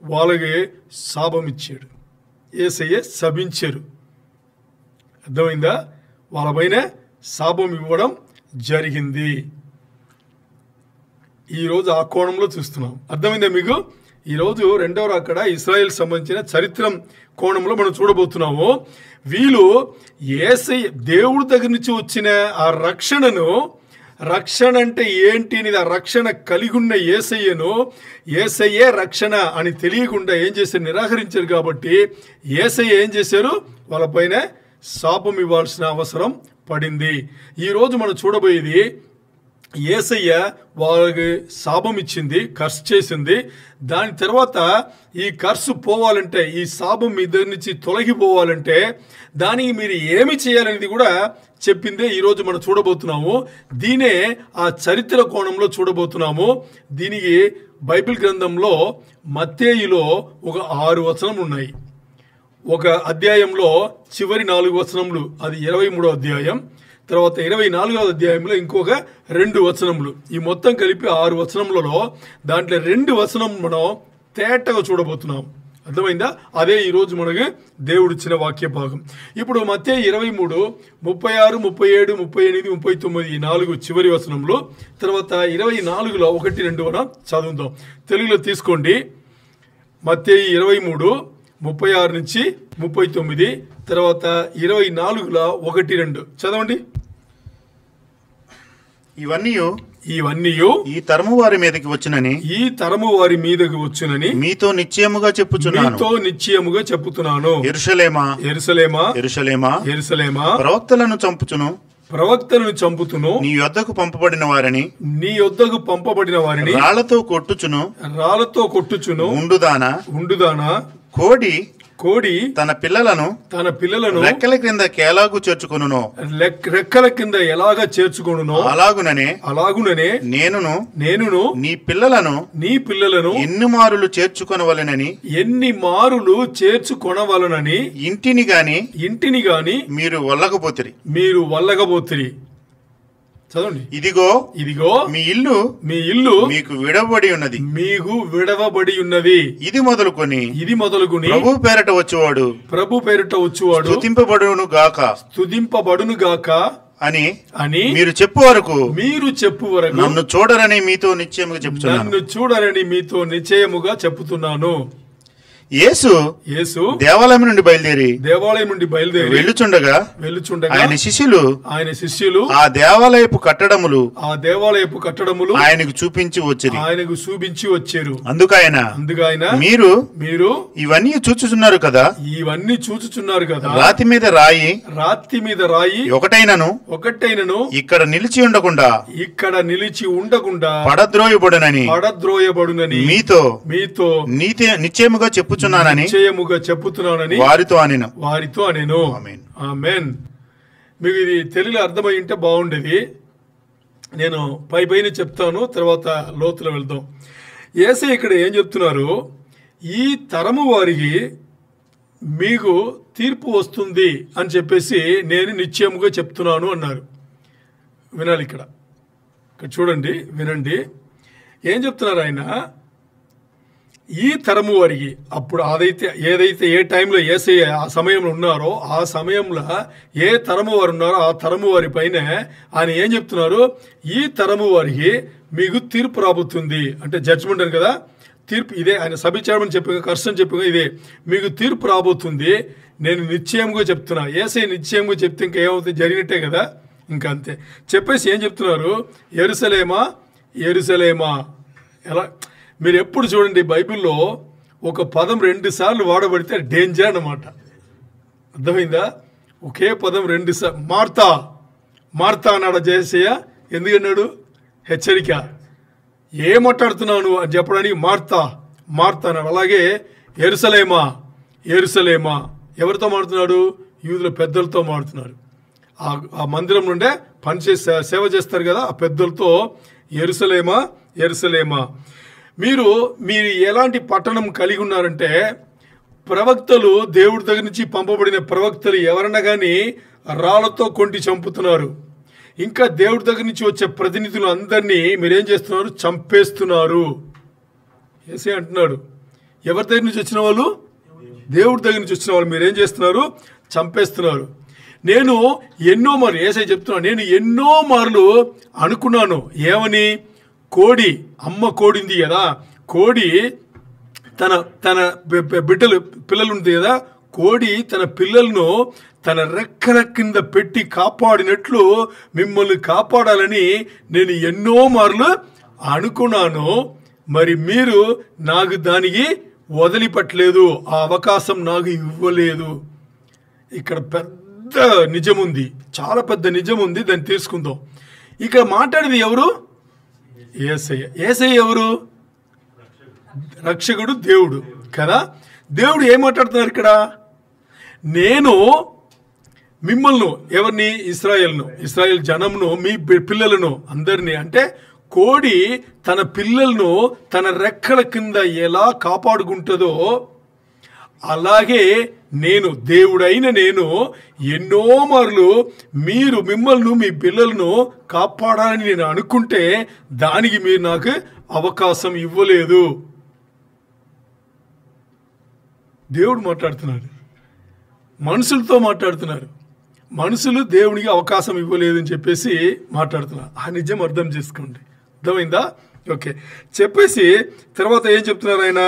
వాళ్ళకి శాపం ఇచ్చాడు. యేసయ్య శపించారు. అర్థమైందా? వాళ్ళపైన శాపం ఇవ్వడం జరిగింది. ఈరోజు ఆ కోణంలో చూస్తున్నాం. అర్థమైందా మీకు? ఈరోజు రెండవ రాకడ ఇశ్రాయేల్ సంబంధించిన చరిత్రం కోణంలో మనం చూడబోతున్నాము. వీళ్ళు యేసయ్య దేవుడి దగ్గర నుంచి వచ్చిన ఆ రక్షణను, రక్షణ అంటే ఏంటి అనేది, ఆ రక్షణ కలిగి ఉన్న యేసయ్యే రక్షణ అని తెలియకుండా ఏం చేశారు? నిరాకరించారు. కాబట్టి యేసయ్య ఏం చేశారు? వాళ్ళపైన శాపం ఇవ్వాల్సిన అవసరం పడింది. ఈరోజు మనం చూడబోయేది యేసయ్య వాళ్ళకి శాపం ఇచ్చింది, కర్సు చేసింది. దాని తర్వాత ఈ కర్సు పోవాలంటే, ఈ శాపం మీ దగ్గర నుంచి తొలగిపోవాలంటే దానికి మీరు ఏమి చేయాలనేది కూడా చెప్పిందే ఈరోజు మనం చూడబోతున్నాము. దీనే ఆ చరిత్ర కోణంలో చూడబోతున్నాము. దీనికి బైబిల్ గ్రంథంలో మత్తేయులో ఒక 6 వచనములు ఉన్నాయి. ఒక అధ్యాయంలో చివరి 4 వచనములు, అది 23వ అధ్యాయం. తర్వాత 24వ అధ్యాయంలో ఇంకొక 2 వచనములు. ఈ మొత్తం కలిపి 6 వచనములలో దాంట్లో 2 వచనం మనం తేటగా చూడబోతున్నాం. అర్థమైందా? అదే ఈరోజు మనకి దేవుడిచ్చిన వాక్య భాగం. ఇప్పుడు మత్తయి 23, 36, 37, 38, 39 ఈ 4 చివరి వచనములు. తర్వాత 24లో 1, 2 మనం చదువుదాం. తెలుగులో తీసుకోండి. మత్తయి 23, 36 నుంచి 39, తర్వాత 24లో 1, 2 చదవండి. ఇవన్నీ ఈ తరము వారి మీదకి వచ్చునని మీతో నిశ్చయముగా చెప్పుచున్నాను. యెరూషలేమా ప్రవక్తలను చంపుచును నీ యొద్దకు పంపబడిన వారిని రాళ్లతో కొట్టుచును ఉండుదానా కోడి తన పిల్లలను రెక్కల కింద ఎలాగ చేర్చుకొనునో అలాగుననే నేనును నీ పిల్లలను ఎన్ని మారులు చేర్చుకొనవలెనని ఇంటిని గాని మీరు వల్లకపోతిరి. చదవండి. ఇదిగో మీ ఇల్లు మీకు విడవబడి ఉన్నది. ఇది మొదలుకొని ప్రభు పేరట వచ్చువాడు స్తుతింపబడును గాక అని మీరు చెప్పు వరకు నన్ను చూడరని మీతో నిశ్చయముగా చెప్పుచున్నాను. యేసు దేవాలయం నుండి బయలుదేరి వెళ్ళుచుండగా ఆయన శిష్యులు ఆ దేవాలయపు కట్టడములు ఆయనకు చూపించి వచ్చారు. అందుకైన మీరు ఇవన్నీ చూచుచున్నారు కదా, రాతి మీద రాయి ఒకటైనను ఇక్కడ నిలిచి ఉండకుండా పడద్రోయబడునని మీతో నిశ్చయముగా చెప్పుచున్నానని వారితో అనెను. ఆమేన్. మీకు ఇది తెలుగులో అర్థమై ఉంటే బాగుండేది. నేను పైన చెప్తాను, తర్వాత లోతులో వెళ్దాం. యేసయ్య ఇక్కడ ఏం చెప్తున్నారు? ఈ తరము వారికి మీకు తీర్పు వస్తుంది అని చెప్పేసి నేను నిశ్చయముగా చెప్తున్నాను అన్నారు. వినాలి, ఇక్కడ చూడండి, వినండి. ఏం చెప్తున్నారు ఆయన? ఈ తరము వారికి, అప్పుడు ఏదైతే ఏ టైంలో యేసయ్య ఆ సమయంలో ఉన్నారో, ఆ సమయంలో ఏ తరము వారు ఉన్నారో ఆ తరము వారి పైన ఆయన ఏం చెప్తున్నారు? ఈ తరము వారికి మీకు తీర్పు రాబోతుంది. అంటే జడ్జ్మెంట్ అని కదా, తీర్పు ఇదే. ఆయన సభిచారమని చెప్పి కర్షన్ చెప్పి ఇదే, మీకు తీర్పు రాబోతుంది, నేను నిశ్చయంగా చెప్తున్నా. యేసయ్య నిశ్చయంగా చెప్తే ఇంకా ఏమవుతుంది? జరిగినట్టే కదా, ఇంకా అంతే. చెప్పేసి ఏం చెప్తున్నారు? యెరూషలేమా యెరూషలేమా. ఎలా మీరు ఎప్పుడు చూడండి, బైబిల్లో ఒక పదం 2 సార్లు వాడబడితే డేంజర్ అన్నమాట. అర్థమైందా? ఒకే పదం 2 సార్లు. మార్తా అన్నాడు యేసయ్య. ఎందుకన్నాడు? హెచ్చరిక. ఏం మాట్లాడుతున్నావు అని చెప్పడానికి మార్తా అన్నాడు. అలాగే యెరూషలేమా ఎవరితో మాడుతున్నాడు? యూదుల పెద్దలతో మాడుతున్నాడు. ఆ మందిరం నుండే పనిచేసి సేవ చేస్తారు కదా, ఆ పెద్దలతో యెరూషలేమా మీరు ఎలాంటి పట్టణం కలిగి ఉన్నారంటే, ప్రవక్తలు, దేవుడి దగ్గర నుంచి పంపబడిన ప్రవక్తలు ఎవరన్నా కానీ రాళ్లతో కొట్టి చంపుతున్నారు. ఇంకా దేవుడి దగ్గర నుంచి వచ్చే ప్రతినిధులు అందరినీ మీరేం చేస్తున్నారు? చంపేస్తున్నారు. యేసయ్య అంటున్నాడు, ఎవరి దగ్గర నుంచి వచ్చిన వాళ్ళు? దేవుడి దగ్గర నుంచి వచ్చిన వాళ్ళు మీరేం చేస్తున్నారు? చంపేస్తున్నారు. నేను ఎన్నో మార్లు, యేసయ్య చెప్తున్నాను, నేను ఎన్నో మార్లు అనుకున్నాను. ఏమని? కోడి, అమ్మ కోడి ఉంది కదా, కోడి తన పిల్లలు ఉంది కదా, కోడి తన పిల్లలను తన రెక్కల కింద పెట్టి కాపాడినట్లు మిమ్మల్ని కాపాడాలని నేను ఎన్నో మార్లు అనుకున్నాను. మరి మీరు నాకు దానికి వదిలిపెట్టలేదు, ఆ అవకాశం నాకు ఇవ్వలేదు. ఇక్కడ పెద్ద నిజం ఉంది, చాలా పెద్ద నిజం ఉంది, దాన్ని తీసుకుందాం. ఇక్కడ మాట్లాడేది ఎవరు? యేసయ్య ఎవరు? రక్షకుడు, దేవుడు కదా. దేవుడు ఏం మాట్లాడుతున్నారు ఇక్కడ? నేను మిమ్మల్ని, ఎవరిని? ఇశ్రాయేల్ జనంను, మీ పిల్లలను అందరినీ. అంటే కోడి తన పిల్లలను తన రెక్కల కింద ఎలా కాపాడుకుంటుందో అలాగే దేవుడైన నేను ఎన్నో మార్లు మిమ్మల్ని, మీ పిల్లలను కాపాడాలని నేను అనుకుంటే దానికి మీరు నాకు అవకాశం ఇవ్వలేదు. దేవుడు మాట్లాడుతున్నాడు, మనుషులతో మాట్లాడుతున్నారు. మనుషులు దేవునికి అవకాశం ఇవ్వలేదు అని చెప్పేసి మాట్లాడుతున్నారు. ఆ నిజం అర్థం చేసుకోండి. అర్థమైందా? ఓకే. చెప్పేసి తర్వాత ఏం చెప్తున్నారు ఆయన?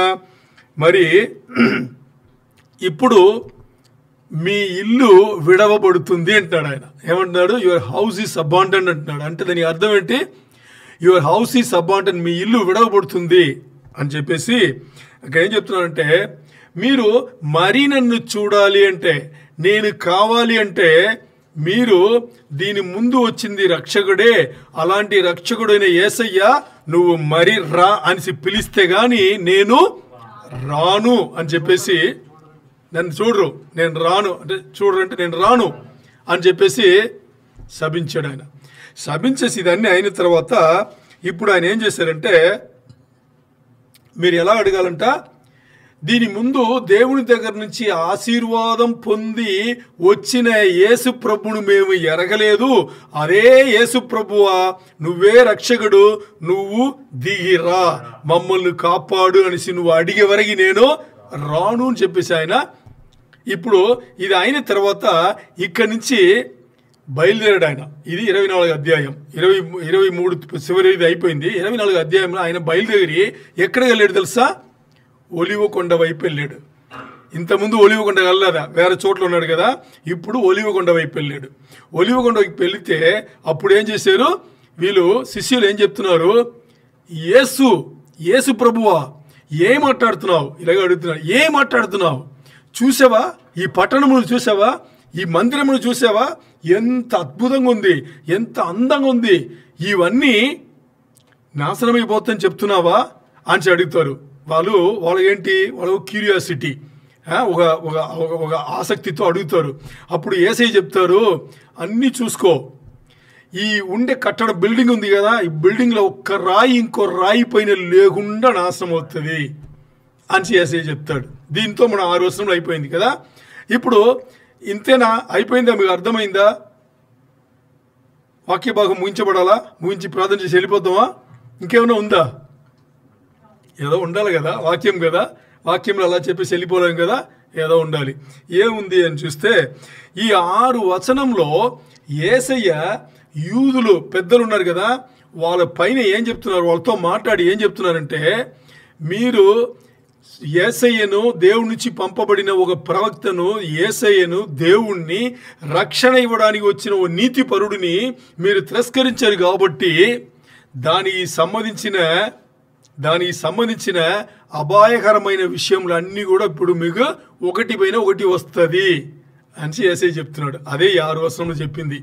మరి ఇప్పుడు మీ ఇల్లు విడవబడుతుంది అంటున్నాడు ఆయన. ఏమంటున్నాడు? యువర్ హౌస్ ఈజ్ అబాండన్ అంటున్నాడు. అంటే దాని అర్థం ఏంటి? యువర్ హౌస్ ఈజ్ అబాండన్, మీ ఇల్లు విడవబడుతుంది అని చెప్పేసి అక్కడ ఏం చెప్తున్నానంటే, మీరు మరీ నన్ను చూడాలి అంటే, నేను కావాలి అంటే, మీరు దీని ముందు వచ్చింది రక్షకుడే, అలాంటి రక్షకుడైన యేసయ్య నువ్వు మరి రా అని పిలిస్తే గాని నేను రాను అని చెప్పేసి, నన్ను చూడరు, నేను రాను అంటే, చూడరు అంటే నేను రాను అని చెప్పేసి శపించాడు ఆయన. శపించేసి ఇదన్నీ అయిన తర్వాత ఇప్పుడు ఆయన ఏం చేశారంటే, మీరు ఎలా అడగాలంట, దీని ముందు దేవుని దగ్గర నుంచి ఆశీర్వాదం పొంది వచ్చిన యేసు ప్రభును మేము ఎరగలేదు, అదే యేసు ప్రభువా నువ్వే రక్షకుడు, నువ్వు దిగిరా, మమ్మల్ని కాపాడు అనేసి నువ్వు అడిగే వరకు నేను రాను అని చెప్పేసి ఆయన. ఇప్పుడు ఇది అయిన తర్వాత ఇక్కడి నుంచి బయలుదేరాడు ఆయన. ఇది 24 అధ్యాయం, 23 చివరి ఇది అయిపోయింది. 24 అధ్యాయంలో ఆయన బయలుదేరి ఎక్కడికి వెళ్ళాడు తెలుసా? ఒలివ కొండ వైపు వెళ్ళాడు. ఇంతకుముందు ఒలివ కొండ వెళ్ళదా, వేరే చోట్ల ఉన్నాడు కదా, ఇప్పుడు ఒలివ కొండ వైపు వెళ్ళాడు. ఒలివ కొండ వైపు వెళితే అప్పుడు ఏం చేశారు వీళ్ళు శిష్యులు, ఏం చెప్తున్నారు, యేసు ప్రభువా ఏం మాట్లాడుతున్నావు, ఇలాగ అడుగుతున్నాడు. ఏం మాట్లాడుతున్నావు, చూసావా ఈ పట్టణమును, చూసావా ఈ మందిరమును, చూసావా ఎంత అద్భుతంగా ఉంది, ఎంత అందంగా ఉంది, ఇవన్నీ నాశనమైపోతుందని చెప్తున్నావా అని అడుగుతారు. వాళ్ళు ఏంటి, వాళ్ళ క్యూరియాసిటీ, ఒక ఆసక్తితో అడుగుతారు. అప్పుడు యేసయ్య చెప్తారు, అన్నీ చూసుకో, ఈ ఉండే కట్టడం బిల్డింగ్ ఉంది కదా, ఈ బిల్డింగ్లో ఒక్క రాయి ఇంకో రాయి పైన లేకుండా నాశనం అవుతుంది అని యేసయ్య చెప్తాడు. దీంతో మన 6 వచనంలో అయిపోయింది కదా. ఇప్పుడు ఇంతేనా, అయిపోయిందా, మీకు అర్థమైందా? వాక్య భాగం ముగించబడాలా, ముగించి ప్రార్థన చేసి వెళ్ళిపోతామా, ఇంకేమైనా ఉందా? ఏదో ఉండాలి కదా, వాక్యం కదా, వాక్యంలో అలా చెప్పేసి వెళ్ళిపోలేం కదా, ఏదో ఉండాలి. ఏముంది అని చూస్తే ఈ 6 వచనంలో యేసయ్య యూదులు పెద్దలు ఉన్నారు కదా, వాళ్ళ పైన ఏం చెప్తున్నారు, వాళ్ళతో మాట్లాడి ఏం చెప్తున్నారంటే, మీరు యేసయ్యను, దేవుడి నుంచి పంపబడిన ఒక ప్రవక్తను, యేసయ్యను, దేవుణ్ణి, రక్షణ ఇవ్వడానికి వచ్చిన ఓ నీతిపరుడిని మీరు తిరస్కరించారు కాబట్టి దానికి సంబంధించిన అపాయకరమైన విషయములు అన్నీ కూడా ఇప్పుడు మీకు ఒకటి పైన ఒకటి వస్తుంది అని యేసయ్య చెప్తున్నాడు. అదే 6 వచనంలో చెప్పింది.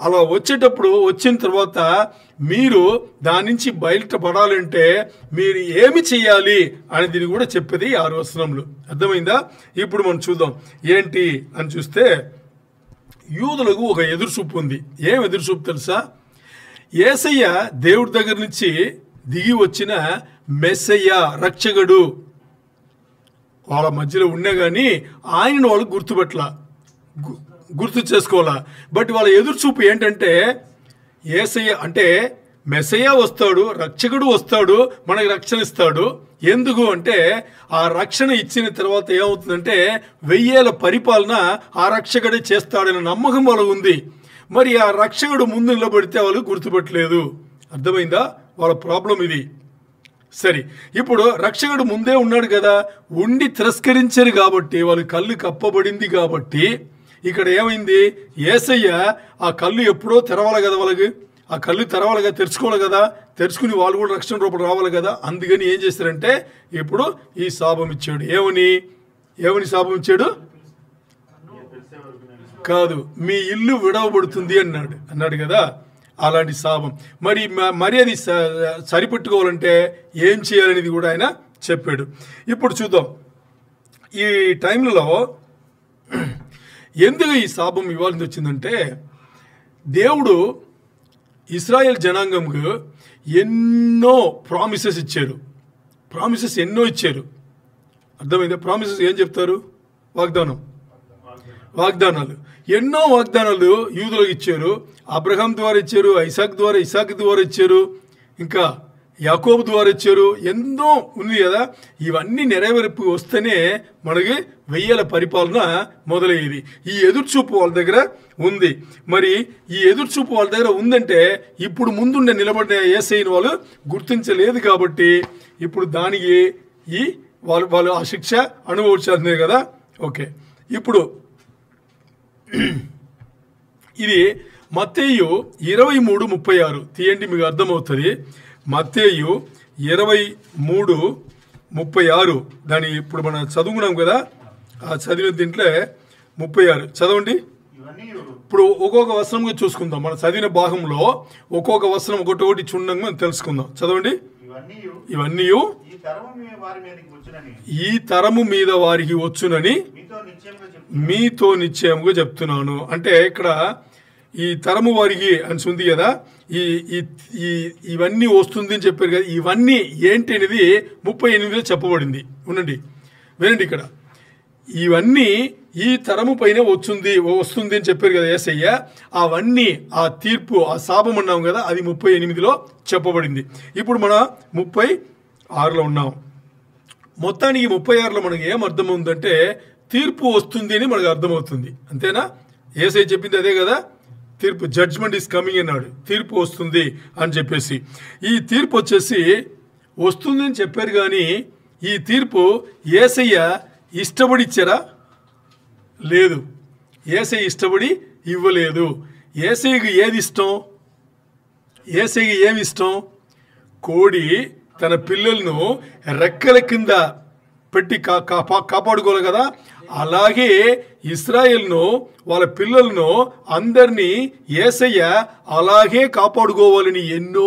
అలా వచ్చిన తర్వాత మీరు దాని నుంచి బయటపడాలంటే మీరు ఏమి చేయాలి అనేది కూడా చెప్పేది 6 వచనంలో. అర్థమైందా? ఇప్పుడు మనం చూద్దాం ఏంటి అని చూస్తే, యూదులకు ఒక ఎదురుచూపు ఉంది. ఏం ఎదురుచూపు తెలుసా? యేసయ్య దేవుడి దగ్గర నుంచి దిగి వచ్చిన మెస్సయ్య, రక్షకుడు వాళ్ళ మధ్యలో ఉన్నా కానీ ఆయనను వాళ్ళు గుర్తు చేసుకోవాలా. బట్ వాళ్ళ ఎదురుచూపు ఏంటంటే, యేసయ్య అంటే మెస్సయ్య వస్తాడు, రక్షకుడు వస్తాడు, మనకి రక్షణ ఇస్తాడు. ఎందుకు అంటే ఆ రక్షణ ఇచ్చిన తర్వాత ఏమవుతుందంటే 1000 ఏళ్ల పరిపాలన ఆ రక్షకుడే చేస్తాడనే నమ్మకం వాళ్ళకు ఉంది. మరి ఆ రక్షకుడు ముందు నిలబడితే వాళ్ళు గుర్తుపట్టలేదు. అర్థమైందా? వాళ్ళ ప్రాబ్లం ఇది. సరే, ఇప్పుడు రక్షకుడు ముందే ఉన్నాడు కదా, ఉండి తిరస్కరించారు కాబట్టి వాళ్ళు కళ్ళు కప్పబడింది కాబట్టి ఇక్కడ ఏమైంది, యేసయ్య ఆ కళ్ళు ఎప్పుడో తెరవాలి కదా, వాళ్ళకి ఆ కళ్ళు తెరవాలి కదా, తెరుచుకోవాలి కదా, తెరుచుకుని వాళ్ళు కూడా రక్షణ రూపం రావాలి కదా. అందుకని ఏం చేశారంటే ఇప్పుడు ఈ శాపం ఇచ్చాడు. ఏమని శాపం ఇచ్చాడు? కాదు, మీ ఇల్లు విడవబడుతుంది అన్నాడు కదా, అలాంటి శాపం. మరి అది సరిపెట్టుకోవాలంటే ఏం చేయాలనేది కూడా ఆయన చెప్పాడు. ఇప్పుడు చూద్దాం ఈ టైంలో ఎందుకు ఈ శాపం ఇవ్వాల్సి వచ్చిందంటే, దేవుడు ఇశ్రాయేల్ జనాంగంకు ఎన్నో ప్రామిసెస్ ఎన్నో ఇచ్చారు. అర్థమైందా? ప్రామిసెస్ ఏం చెప్తారు? వాగ్దానాలు. ఎన్నో వాగ్దానాలు యూదులకు ఇచ్చారు. అబ్రహాం ద్వారా ఇచ్చారు, ఇసాక్ ద్వారా ఇచ్చారు, ఇంకా యాకోబు ద్వారా ఇచ్చారు. ఎన్నో ఉంది కదా. ఇవన్నీ నెరవేర్పు వస్తేనే మనకి 1000 ఏళ్ల పరిపాలన మొదలయ్యేది. ఈ ఎదురుచూపు వాళ్ళ దగ్గర ఉంది. మరి ఈ ఎదురుచూపు వాళ్ళ దగ్గర ఉందంటే ఇప్పుడు ముందుండే నిలబడిన యేసయ్యను వాళ్ళు గుర్తించలేదు కాబట్టి ఇప్పుడు దానికి వాళ్ళు ఆ శిక్ష అనుభవించాల్సిందే కదా. ఓకే, ఇప్పుడు ఇది మత్తయి 23:36 తీయండి, మీకు అర్థమవుతుంది. మత్తయి 23:36 దాని ఇప్పుడు మనం చదువుకున్నాం కదా, ఆ చదివిన దీంట్లో 36 చదవండి. ఇప్పుడు ఒక్కొక్క వచనంగా చూసుకుందాం. మనం చదివిన భాగంలో ఒక్కొక్క వచనం ఒకటి చూడంగా మనం తెలుసుకుందాం. చదవండి. ఇవన్నీ ఈ తరము మీద వారికి వచ్చునని మీతో నిశ్చయముగా చెప్తున్నాను. అంటే ఇక్కడ ఈ తరము వారికి అని ఉంది కదా, ఇవన్నీ వస్తుంది అని చెప్పారు కదా. ఇవన్నీ ఏంటి అనేది 38లో చెప్పబడింది. వినండి ఇక్కడ. ఇవన్నీ ఈ తరము పైన వస్తుంది అని చెప్పారు కదా యేసయ్య. అవన్నీ ఆ తీర్పు, ఆ శాపం అన్నాం కదా, అది 38లో చెప్పబడింది. ఇప్పుడు మన 36లో ఉన్నాం. మొత్తానికి 36లో మనకి ఏం అర్థమవుతుందంటే తీర్పు వస్తుంది అని మనకు అర్థమవుతుంది. అంతేనా? యేసయ్య చెప్పింది అదే కదా, తీర్పు, జడ్జ్మెంట్ ఈస్ కమింగ్ అన్నాడు, తీర్పు వస్తుంది అని చెప్పేసి. ఈ తీర్పు వచ్చేసి వస్తుంది అని చెప్పారు కానీ ఈ తీర్పు యేసయ్య ఇష్టపడి ఇచ్చారా? లేదు, యేసయ్య ఇష్టపడి ఇవ్వలేదు. యేసయ్యకి ఏది ఇష్టం? యేసయ్యకి ఏమి ఇష్టం? కోడి తన పిల్లలను రెక్కల కింద పెట్టి కాపాడుకోవాలి కదా, అలాగే ఇశ్రాయేలును వాళ్ళ పిల్లలను అందరినీ యేసయ్య అలాగే కాపాడుకోవాలని ఎన్నో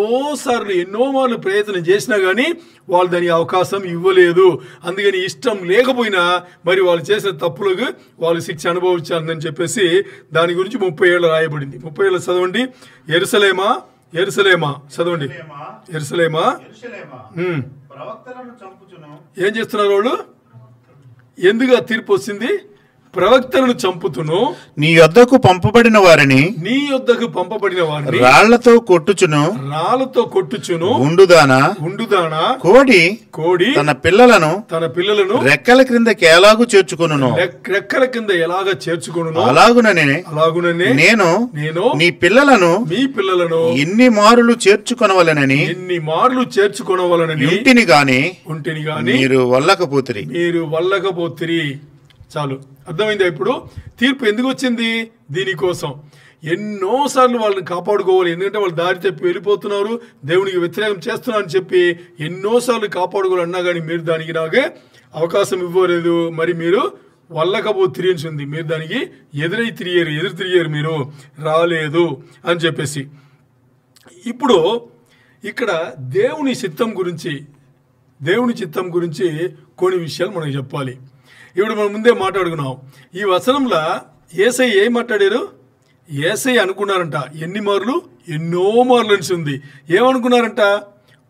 మార్లు ప్రయత్నం చేసినా కానీ వాళ్ళు దానికి అవకాశం ఇవ్వలేదు. అందుకని ఇష్టం లేకపోయినా మరి వాళ్ళు చేసిన తప్పులకు వాళ్ళు శిక్ష అనుభవించాలని చెప్పేసి దాని గురించి 30 ఏళ్ళు రాయబడింది. 30 ఏళ్ళు చదవండి. యెరూషలేమా చదవండి. యెరూషలేమా ఏం చేస్తున్నారు వాళ్ళు? ఎందుకు తీర్పు వచ్చింది? ప్రవక్తలను చంపుతును, నీ యొద్దకు పంపబడిన వారిని రాళ్లతో కొట్టుచును ఉండుదానా కోడి తన పిల్లలను రెక్కల క్రిందకి ఎలాగూ చేర్చుకొనును అలాగుననే నేను నీ పిల్లలను ఎన్ని మారులు చేర్చుకొనవలెనని ఇంటిని గాని మీరు వల్లకపోతిరి. చాలు, అర్థమైందా? ఇప్పుడు తీర్పు ఎందుకు వచ్చింది? దీనికోసం. ఎన్నోసార్లు వాళ్ళని కాపాడుకోవాలి, ఎందుకంటే వాళ్ళు దారి తప్పి వెళ్ళిపోతున్నారు, దేవునికి వ్యతిరేకం చేస్తున్నారు అని చెప్పి ఎన్నోసార్లు కాపాడుకోవాలి అన్నా కానీ మీరు దానికి నాకే అవకాశం ఇవ్వలేదు. మరి మీరు వల్లకపోతిరి అని ఉంది, మీరు దానికి ఎదురు తిరిగారు, మీరు రాలేదు అని చెప్పేసి. ఇప్పుడు ఇక్కడ దేవుని చిత్తం గురించి కొన్ని విషయాలు మనకు చెప్పాలి. ఇప్పుడు మనం ముందే మాట్లాడుకున్నాం. ఈ వచనంలో యేసయ్య ఏం మాట్లాడారు? యేసయ్య అనుకున్నారంట ఎన్నో మార్లు ఉంది. ఏమనుకున్నారంట?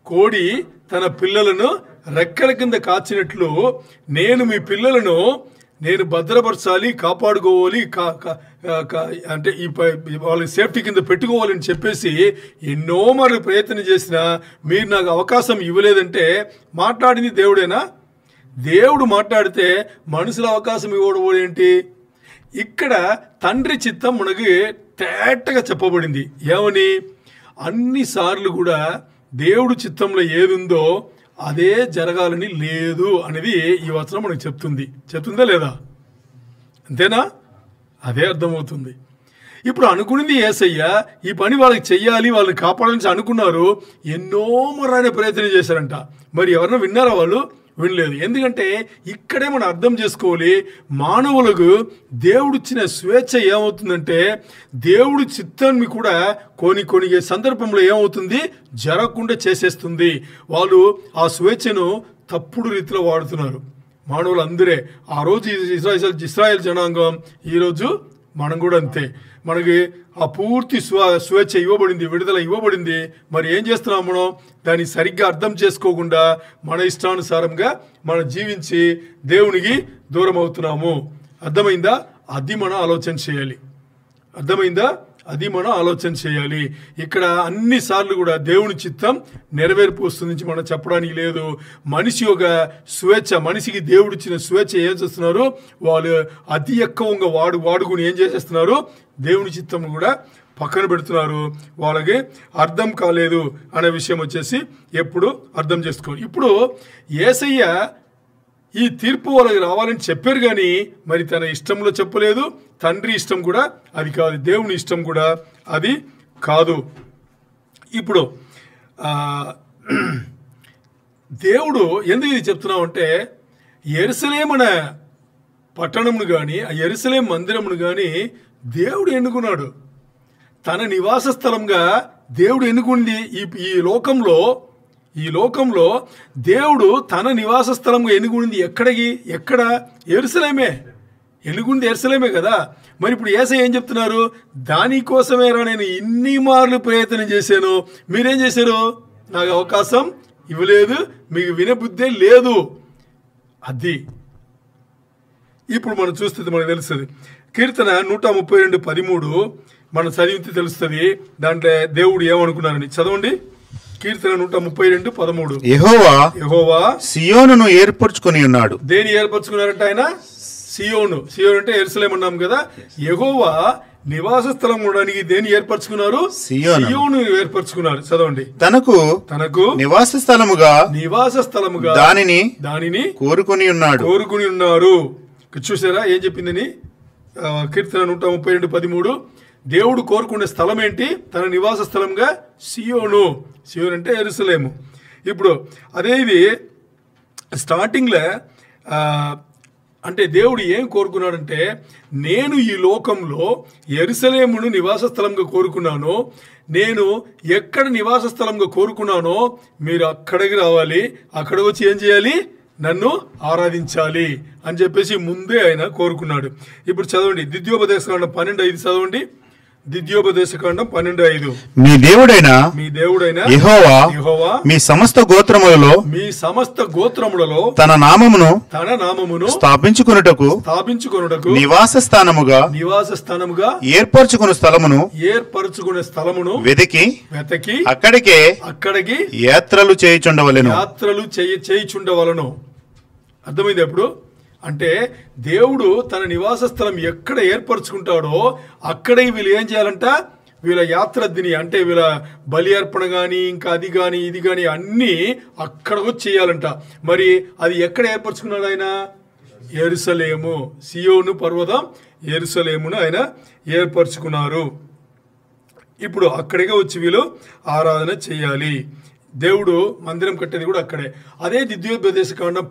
కోడి తన పిల్లలను రెక్కల కింద కాచినట్లు నేను మీ పిల్లలను భద్రపరచాలి, కాపాడుకోవాలి, అంటే ఈ వాళ్ళకి సేఫ్టీ కింద పెట్టుకోవాలని చెప్పేసి ఎన్నో మార్లు ప్రయత్నం చేసినా మీరు నాకు అవకాశం ఇవ్వలేదంటే మాట్లాడింది దేవుడేనా? దేవుడు మాట్లాడితే మనుషుల అవకాశం ఇవ్వడం ఏంటి? ఇక్కడ తండ్రి చిత్తం మనకి తేటగా చెప్పబడింది. ఏమని? అన్నిసార్లు కూడా దేవుడు చిత్తంలో ఏదుందో అదే జరగాలని లేదు అనేది ఈ వచనం మనకు చెప్తుందా లేదా? అంతేనా? అదే అర్థమవుతుంది. ఇప్పుడు అనుకున్నది యేసయ్య ఈ పని వాళ్ళకి చెయ్యాలి, వాళ్ళని కాపాడాలని అనుకున్నారు. ఎన్నో మరానే ప్రయత్నం చేశారంట. మరి ఎవరన్నా విన్నారా? వాళ్ళు వినలేదు. ఎందుకంటే ఇక్కడే మనం అర్థం చేసుకోవాలి, మానవులకు దేవుడిచ్చిన స్వేచ్ఛ ఏమవుతుందంటే దేవుడి చిత్తాన్ని కూడా కొన్ని సందర్భంలో ఏమవుతుంది? జరగకుండా చేసేస్తుంది. వాళ్ళు ఆ స్వేచ్ఛను తప్పుడు రీతిలో వాడుతున్నారు. మానవులు అందరే ఆ రోజు ఇశ్రాయేల్ జనాంగం, ఈరోజు మనం కూడా అంతే. మనకి ఆ పూర్తి స్వేచ్ఛ ఇవ్వబడింది, విడుదల ఇవ్వబడింది. మరి ఏం చేస్తున్నాం? మనం దాన్ని సరిగ్గా అర్థం చేసుకోకుండా మన ఇష్టానుసారంగా మనం జీవించి దేవునికి దూరం అవుతున్నాము. అర్థమైందా? అది మనం ఆలోచన చేయాలి. ఇక్కడ అన్నిసార్లు కూడా దేవుని చిత్తం నెరవేర్పు వస్తుంది మనం చెప్పడానికి లేదు. మనిషి యొక్క స్వేచ్ఛ, మనిషికి దేవుడిచ్చిన స్వేచ్ఛ ఏం చేస్తున్నారు? వాళ్ళు అతి ఎక్కువగా వాడుకుని ఏం చేసేస్తున్నారు? దేవుని చిత్తం కూడా పక్కన పెడుతున్నారు. వాళ్ళకి అర్థం కాలేదు అనే విషయం వచ్చేసి ఎప్పుడు అర్థం చేసుకోవాలి. ఇప్పుడు యేసయ్య ఈ తీర్పు వాళ్ళకి రావాలని చెప్పారు కానీ మరి తన ఇష్టంలో చెప్పలేదు. తండ్రి ఇష్టం కూడా అది కాదు, దేవుని ఇష్టం కూడా అది కాదు. ఇప్పుడు దేవుడు ఎందుకు ఇది చెప్తున్నామంటే యెరూషలేము అనే పట్టణమును కానీ ఆ యెరూషలేము మందిరమును కానీ దేవుడు ఎన్నుకున్నాడు. తన నివాస స్థలంగా దేవుడు ఎన్నుకుంది. ఈ లోకంలో దేవుడు తన నివాస స్థలంగా ఎన్నుకుంది ఎక్కడ? యెరూషలేమే. ఎన్నుకుంది యెరూషలేమే కదా. మరి ఇప్పుడు యేసయ్య ఏం చెప్తున్నారు? దానికోసమేరా నేను ఇన్ని మార్లు ప్రయత్నం చేశాను, మీరేం చేశారు? నాకు అవకాశం ఇవ్వలేదు, మీకు వినబుద్ధే లేదు. అది ఇప్పుడు మనం చూస్తే మనకు తెలుస్తుంది. కీర్తన 132:13 మనం చదివితే తెలుస్తుంది దాంట్లో దేవుడు ఏమనుకున్నారని. చదవండి. కీర్తన 132:13. యెహోవా సియోనును ఏర్పరచుకొని ఉన్నాడు. దేని ఏర్పరచుకున్నారంట? ఆయన సియోను అంటే యెరూషలేము అన్నాం కదా. యెహోవా నివాస స్థలం ఉండడానికి దేన్ని ఏర్పరచుకున్నారు? సియోను ఏర్పరచుకున్నారు. చదవండి. తనకు నివాస స్థలముగా దానిని కోరుకుని ఉన్నారు. చూసారా ఏం చెప్పిందని? కీర్తన 132:13 దేవుడు కోరుకునే స్థలం ఏంటి? తన నివాస స్థలంగా సియోను అంటే యెరూషలేము. ఇప్పుడు అదే ఇది స్టార్టింగ్లో అంటే దేవుడు ఏం కోరుకున్నాడంటే, నేను ఈ లోకంలో యెరూషలేమును నివాస స్థలంగా కోరుకున్నాను, నేను ఎక్కడ నివాస స్థలంగా కోరుకున్నానో మీరు అక్కడికి రావాలి, అక్కడ వచ్చి ఏం చేయాలి? నన్ను ఆరాధించాలి అని చెప్పేసి ముందే ఆయన కోరుకున్నాడు. ఇప్పుడు చదవండి, ద్వితీయోపదేశకాండం 12:5 చదవండి. ద్వితీయోపదేశకాండం 12:5 మీ దేవుడైన యెహోవా మీ సమస్త గోత్రములలో తన నామమును స్థాపించుకొనుటకు నివాస స్థానముగా ఏర్పరచుకునే స్థలమును వెతికి అక్కడికి యాత్రలు చేయుచుండవలెను. అర్థమైంది ఎప్పుడు అంటే దేవుడు తన నివాస స్థలం ఎక్కడ ఏర్పరచుకుంటాడో అక్కడే వీళ్ళు ఏం చేయాలంట? వీళ్ళ యాత్రద్దిని అంటే వీళ్ళ బలి అర్పణ కానీ ఇంకా అది కానీ ఇది కానీ అన్నీ అక్కడ వచ్చి చేయాలంట. మరి అది ఎక్కడ ఏర్పరచుకున్నాడు ఆయన? యెరూషలేము, సియోను పర్వతం యెరూషలేమును ఆయన ఏర్పరచుకున్నారు. ఇప్పుడు అక్కడికే వచ్చి వీళ్ళు ఆరాధన చేయాలి. దేవుడు మందిరం కట్టేది కూడా అక్కడే. అదే ద్వితీయోపదేశకాండం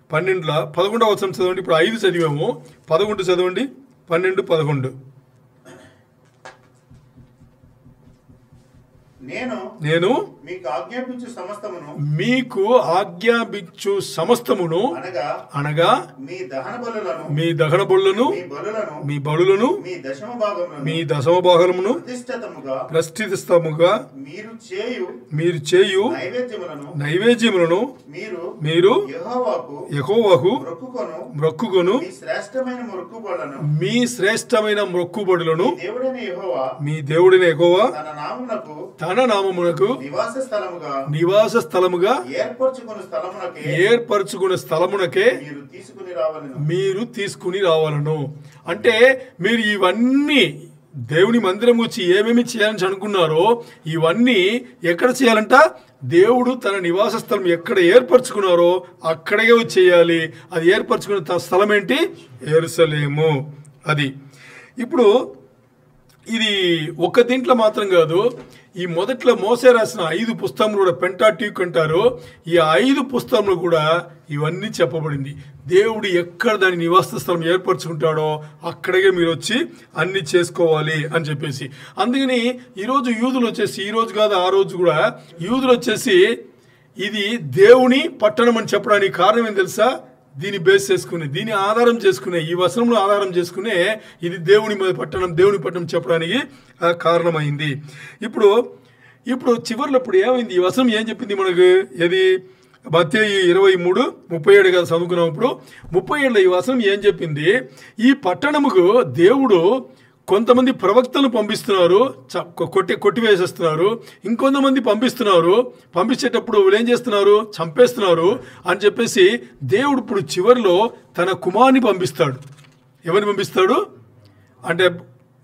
12:11 చదవండి. ఇప్పుడు 5 చదివాము, 11 చదవండి. 12:11 నేను మీకు ఆజ్ఞాపించు సమస్తమును అనగా మీ దహన బలులను మీ బలులను మీ దశమ భాగమును ప్రతిష్ఠితముగా మీరు చేయు నైవేద్యములను మీరు యెహోవాకు మొక్కుకొను మీ శ్రేష్టమైన మొక్కుబడులను మీ దేవుడైన యెహోవా తన నామమునకు నివాస స్థలముగా ఏర్పరచుకున్న స్థలమునకే మీరు తీసుకుని రావాలను. అంటే మీరు ఇవన్నీ దేవుని మందిరం వచ్చి ఏమేమి చేయాలని అనుకున్నారో ఇవన్నీ ఎక్కడ చేయాలంట? దేవుడు తన నివాస స్థలం ఎక్కడ ఏర్పరచుకున్నారో అక్కడే వచ్చి చేయాలి. అది ఏర్పరచుకున్న స్థలం ఏంటి? యెరూషలేము. అది ఇప్పుడు ఇది ఒక దీంట్లో మాత్రం కాదు, ఈ మొదట్లో మోసే రాసిన 5 పుస్తకములు కూడా పెంటాట్యూక్ అంటారు. ఈ 5 పుస్తకములు కూడా ఇవన్నీ చెప్పబడింది. దేవుడు ఎక్కడ దాని నివాస స్థలం ఏర్పరచుకుంటాడో అక్కడికే మీరు వచ్చి అన్ని చేసుకోవాలి అని చెప్పేసి. అందుకని ఈరోజు యూదులు వచ్చేసి, ఈరోజు కాదు ఆ రోజు కూడా యూదులు వచ్చేసి ఇది దేవుని పట్టణం అని చెప్పడానికి కారణం ఏం తెలుసా? దీన్ని బేస్ చేసుకునే, దీన్ని ఆధారం చేసుకునే, ఈ వచనంలో ఆధారం చేసుకునే ఇది దేవుని పట్టణం చెప్పడానికి కారణమైంది. ఇప్పుడు చివరిలో ఇప్పుడు ఏమైంది? ఈ వచనం ఏం చెప్పింది మనకు? ఏది? మత్తయి 23:37 కదా చదువుకున్నప్పుడు 37 ఈ వచనం ఏం చెప్పింది? ఈ పట్టణముకు దేవుడు కొంతమంది ప్రవక్తలను పంపిస్తున్నారు, కొట్టివేసేస్తున్నారు. ఇంకొంతమంది పంపించేటప్పుడు వీళ్ళు ఏం చేస్తున్నారు? చంపేస్తున్నారు అని చెప్పేసి దేవుడు ఇప్పుడు చివరిలో తన కుమారుని పంపిస్తాడు. ఎవరిని పంపిస్తాడు అంటే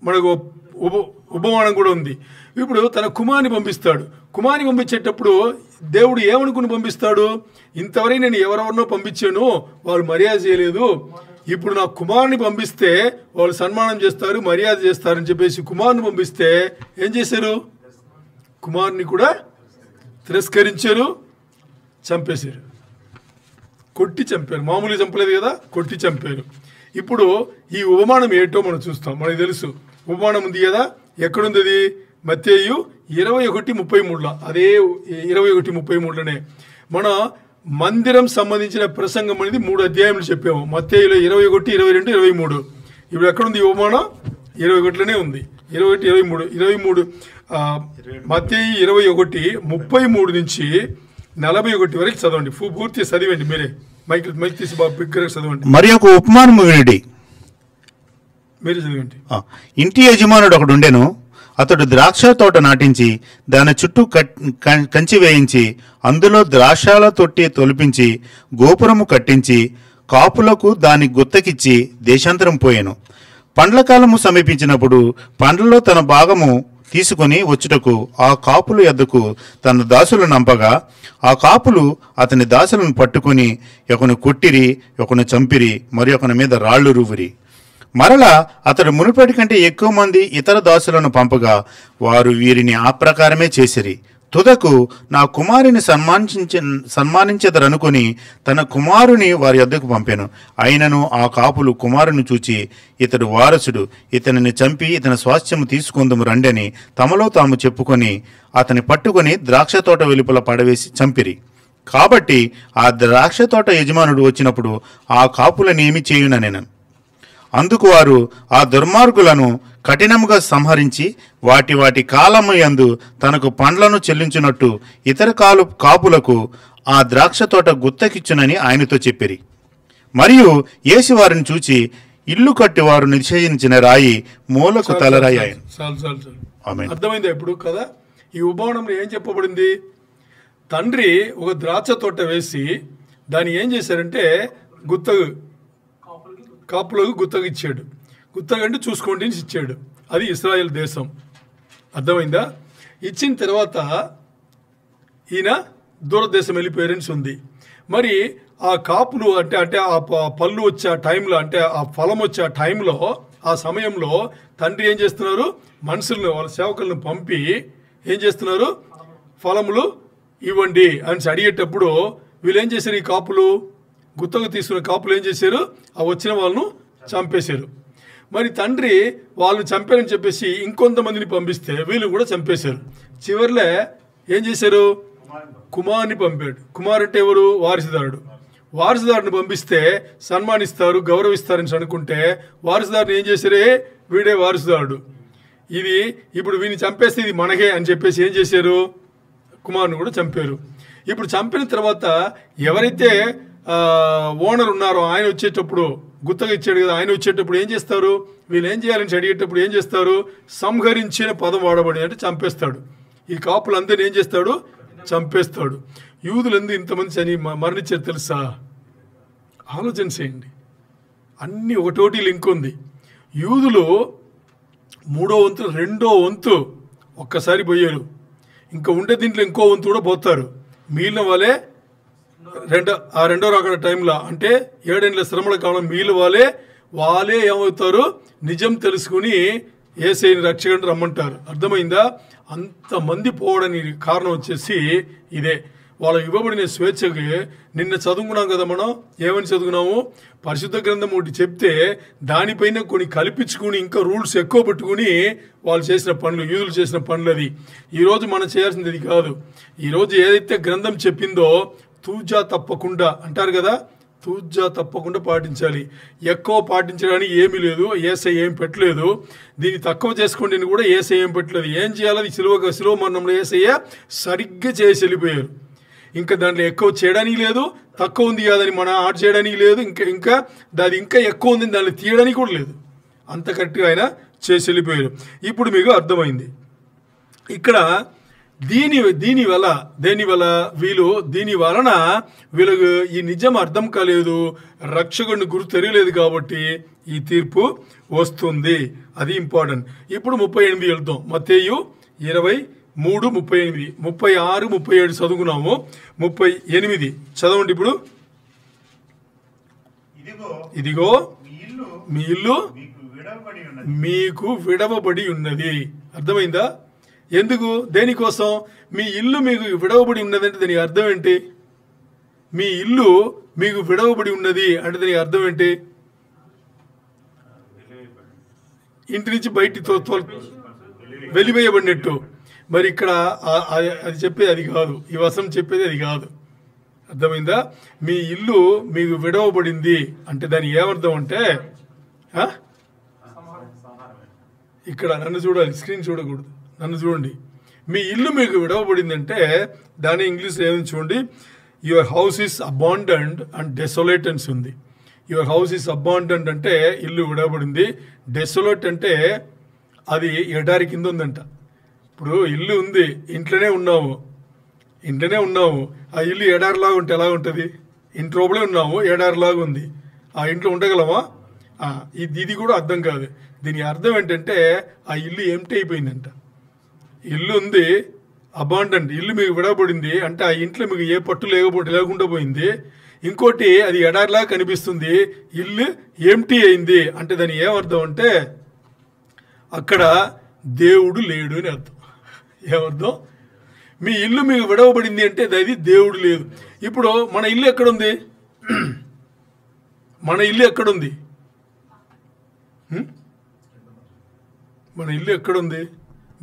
మనకు ఉపమానం కూడా ఉంది. ఇప్పుడు తన కుమారుని పంపిస్తాడు. కుమారుని పంపించేటప్పుడు దేవుడు ఏమనుకుని పంపిస్తాడు? ఇంతవరకు నేను ఎవరెవరినో పంపించాను, వాళ్ళు మర్యాద చేయలేదు, ఇప్పుడు నా కుమారుని పంపిస్తే వాళ్ళు సన్మానం చేస్తారు, మర్యాద చేస్తారని చెప్పేసి కుమారుని పంపిస్తే ఏం చేశారు? కుమారుని కూడా తిరస్కరించారు, చంపేశారు, కొట్టి చంపారు. మామూలుగా చంపలేదు కదా, కొట్టి చంపారు. ఇప్పుడు ఈ ఉపమానం ఏంటో మనం చూస్తాం. మనకు తెలుసు ఉపమానం ఉంది కదా. ఎక్కడుంది అది? మత్తయి 21:33. అదే 21:33లోనే మన మందిరం సంబంధించిన ప్రసంగం అనేది 3 అధ్యాయములు చెప్పాము. మత్తయిలో 21, 22, 23. ఇప్పుడు ఎక్కడుంది ఈ ఉపమానం? 21లోనే ఉంది. 21, 23 మత్తయి 21:33 నుంచి 41 వరకు చదవండి. పూర్తి చదివండి మీరే. మైక్ తీసి బాబు బిగ్గరగా చదవండి. మరి ఒక ఉపమానము వినండి, మీరే చదవండి. ఇంటి యజమానుడు ఒకడు ఉండెను. అతడు ద్రాక్ష తోట నాటించి దాని చుట్టూ కంచి వేయించి అందులో ద్రాక్షల తొట్టి తొలిపించి గోపురము కట్టించి కాపులకు దాని గుత్తకిచ్చి దేశాంతరం పోయెను. పండ్ల కాలము సమీపించినప్పుడు పండ్లలో తన భాగము తీసుకొని వచ్చుటకు ఆ కాపుల యొద్దకు తన దాసులను నంపగా ఆ కాపులు అతని దాసులను పట్టుకొని ఒకను కొట్టిరి, ఒకను చంపిరి, మరి ఒకని మీద రాళ్లు రువ్విరి. మరలా అతడు మునుపటి కంటే ఎక్కువ మంది ఇతర దాసులను పంపగా వారు వీరిని ఆ ప్రకారమే చేసిరి. తుదకు నా కుమారుని సన్మానించెదరనుకొని తన కుమారుని వారి యొద్దకు పంపాను. అయినను ఆ కాపులు కుమారుని చూచి, ఇతడు వారసుడు, ఇతనిని చంపి ఇతని స్వాస్థ్యము తీసుకుందుము రండని తమలో తాము చెప్పుకొని అతని పట్టుకొని ద్రాక్ష తోట వెలుపల పడవేసి చంపిరి. కాబట్టి ఆ ద్రాక్ష తోట యజమానుడు వచ్చినప్పుడు ఆ కాపులనేమి చేయుననెను. అందుకు వారు ఆ దుర్మార్గులను కఠినముగా సంహరించి వాటి వాటి కాలము యందు తనకు పండ్లను చెల్లించున్నట్టు ఇతర కాపులకు ఆ ద్రాక్ష తోట గుత్తకిచ్చునని ఆయనతో చెప్పిరి. మరియు యేసు వారిని చూచి, ఇల్లు కట్టి వారు నిశ్చయించిన రాయి మూలకు తలరాయి ఆయన. అర్థమైందా ఇప్పుడు కదా? ఈ ఉపమానంలో ఏం చెప్పబడింది? తండ్రి ఒక ద్రాక్ష తోట వేసి దాన్ని ఏం చేశారంటే కాపులకు గుత్తగా ఇచ్చాడు. గుత్తగా అంటే చూసుకోండి ఇచ్చాడు. అది ఇశ్రాయేల్ దేశం. అర్థమైందా? ఇచ్చిన తర్వాత ఈయన దూరదేశం వెళ్ళిపోయారని ఉంది. మరి ఆ కాపులు అంటే ఆ పళ్ళు వచ్చే టైంలో, అంటే ఆ ఫలం వచ్చే టైంలో, ఆ సమయంలో తండ్రి ఏం చేస్తున్నారు? మనుషులను, వాళ్ళ సేవకులను పంపి ఏం చేస్తున్నారు? ఫలములు ఇవ్వండి అని అడిగేటప్పుడు వీళ్ళు ఏం చేశారు? ఈ కాపులు, గుత్తగా తీసుకున్న కాపులు ఏం చేశారు? ఆ వచ్చిన వాళ్ళను చంపేశారు. మరి తండ్రి వాళ్ళు చంపారని చెప్పేసి ఇంకొంతమందిని పంపిస్తే వీళ్ళు కూడా చంపేశారు. చివరిలో ఏం చేశారు? కుమారుని పంపాడు. కుమారు అంటే ఎవరు? వారసుదారుడు. వారసుదారుని పంపిస్తే సన్మానిస్తారు, గౌరవిస్తారని అనుకుంటే వారసుదారుని ఏం చేశారే? వీడే వారసుదారుడు, ఇది ఇప్పుడు వీని చంపేస్తే ఇది మనకే అని చెప్పేసి ఏం చేశారు? కుమారుని కూడా చంపారు. ఇప్పుడు చంపిన తర్వాత ఎవరైతే ఓనర్ ఉన్నారో ఆయన వచ్చేటప్పుడు, గుత్తగా ఇచ్చాడు కదా, ఆయన వచ్చేటప్పుడు ఏం చేస్తారు? వీళ్ళు ఏం చేయాలని అడిగేటప్పుడు ఏం చేస్తారు? సంహరించిన పదం వాడబడి అంటే చంపేస్తాడు. ఈ కాపులందరినీ ఏం చేస్తాడు? చంపేస్తాడు. యూదులు ఎందుకు ఇంతమంది మరణించారు తెలుసా? ఆలోచన చేయండి. అన్నీ ఒకటోటి లింక్ ఉంది. యూదులు 3వ వంతు 2వ వంతు ఒక్కసారి పోయారు. ఇంకా ఉండే దీంట్లో ఇంకో వంతు కూడా పోతారు. మిగిలిన వాళ్ళే రెండో రాకడ టైంలో, అంటే 7 ఏళ్ల శ్రమల కాలం మిగిలిన వాళ్ళే ఏమవుతారు? నిజం తెలుసుకుని యేసయ్యని రక్షకుడిని రమ్మంటారు. అర్థమైందా? అంతమంది పోవడానికి కారణం వచ్చేసి ఇదే. వాళ్ళకి ఇవ్వబడిన స్వేచ్ఛకి నిన్న చదువుకున్నాం కదా. మనం ఏమని చదువుకున్నాము? పరిశుద్ధ గ్రంథం ఒకటి చెప్తే దానిపైన కొన్ని కల్పించుకుని ఇంకా రూల్స్ ఎక్కువ పెట్టుకుని వాళ్ళు చేసిన పనులు, యూదులు చేసిన పనులు. అది ఈరోజు మనం చేయాల్సింది ఇది కాదు. ఈరోజు ఏదైతే గ్రంథం చెప్పిందో తూజా తప్పకుండా అంటారు కదా, తూజా తప్పకుండా పాటించాలి. ఎక్కువ పాటించడానికి ఏమీ లేదు. యేసయ్య ఏం పెట్టలేదు. దీన్ని తక్కువ చేసుకోండి అని కూడా యేసయ్య ఏం పెట్టలేదు. ఏం చేయాలి? శిలువ మరణంలో యేసయ్య సరిగ్గా చేసి వెళ్ళిపోయారు. ఇంకా దాంట్లో ఎక్కువ చేయడానికి లేదు, తక్కువ ఉంది కాదని మనం ఆడ్ చేయడానికి లేదు, ఇంకా దాని ఇంకా ఎక్కువ ఉంది దాన్ని తీయడానికి కూడా లేదు. అంత కరెక్ట్గా ఆయన చేసి వెళ్ళిపోయారు. ఇప్పుడు మీకు అర్థమైంది. ఇక్కడ దీని వలన వీళ్ళకు ఈ నిజం అర్థం కాలేదు, రక్షకుడిని గుర్తు తెలియలేదు కాబట్టి ఈ తీర్పు వస్తుంది. అది ఇంపార్టెంట్. ఇప్పుడు 38 వెళ్తాం. మత్తయి 23:38, 36, 37 చదువుకున్నాము. 38 చదవండి. ఇప్పుడు ఇదిగో మీ ఇల్లు మీకు విడవబడి ఉన్నది. అర్థమైందా? ఎందుకు? దేనికోసం? మీ ఇల్లు మీకు విడవబడి ఉన్నదంటే దానికి అర్థం ఏంటి? మీ ఇల్లు మీకు విడవబడి ఉన్నది అంటే దానికి అర్థం ఏంటి? ఇంటి నుంచి బయటికి వెలివేయబడినట్టు. మరి ఇక్కడ అది చెప్పేది అది కాదు. ఈ వచనం చెప్పేది అది కాదు. అర్థమైందా? మీ ఇల్లు మీకు విడవబడింది అంటే దాని ఏమర్థం అంటే, ఇక్కడ నన్ను చూడాలి, స్క్రీన్ చూడకూడదు, నన్ను చూడండి. మీ ఇల్లు మీకు విడవబడిందంటే దాని ఇంగ్లీష్లో ఏమైనా చూడండి. Your house is abandoned and desolate అని ఉంది. యువర్ హౌస్ ఈస్ అబాండన్డ్ అంటే ఇల్లు విడవబడింది. డెసోలేట్ అంటే అది ఎడారి కింద ఉందంట. ఇప్పుడు ఇల్లు ఉంది, ఇంట్లోనే ఉన్నాము, ఆ ఇల్లు ఎడారిలాగా ఉంటే ఎలా ఉంటుంది? ఇంట్లోపలే ఉన్నాము, ఎడారిలాగా ఉంది, ఆ ఇంట్లో ఉండగలమా? ఇది కూడా అర్థం కాదు. దీని అర్థం ఏంటంటే ఆ ఇల్లు ఎంటీ అయిపోయిందంట. ఇల్లు ఉంది, అబాండెంట్, ఇల్లు మీకు విడబడింది అంటే ఆ ఇంట్లో మీకు ఏ పట్టు లేకుండా పోయింది. ఇంకోటి అది ఎడారిలా కనిపిస్తుంది, ఇల్లు ఎంటీ అయింది అంటే దాని ఏమర్థం అంటే అక్కడ దేవుడు లేడు అని అర్థం. ఏమర్థం? మీ ఇల్లు మీకు విడవబడింది అంటే అది దేవుడు లేదు. ఇప్పుడు మన ఇల్లు ఎక్కడుంది? మన ఇల్లు ఎక్కడుంది? మన ఇల్లు ఎక్కడుంది?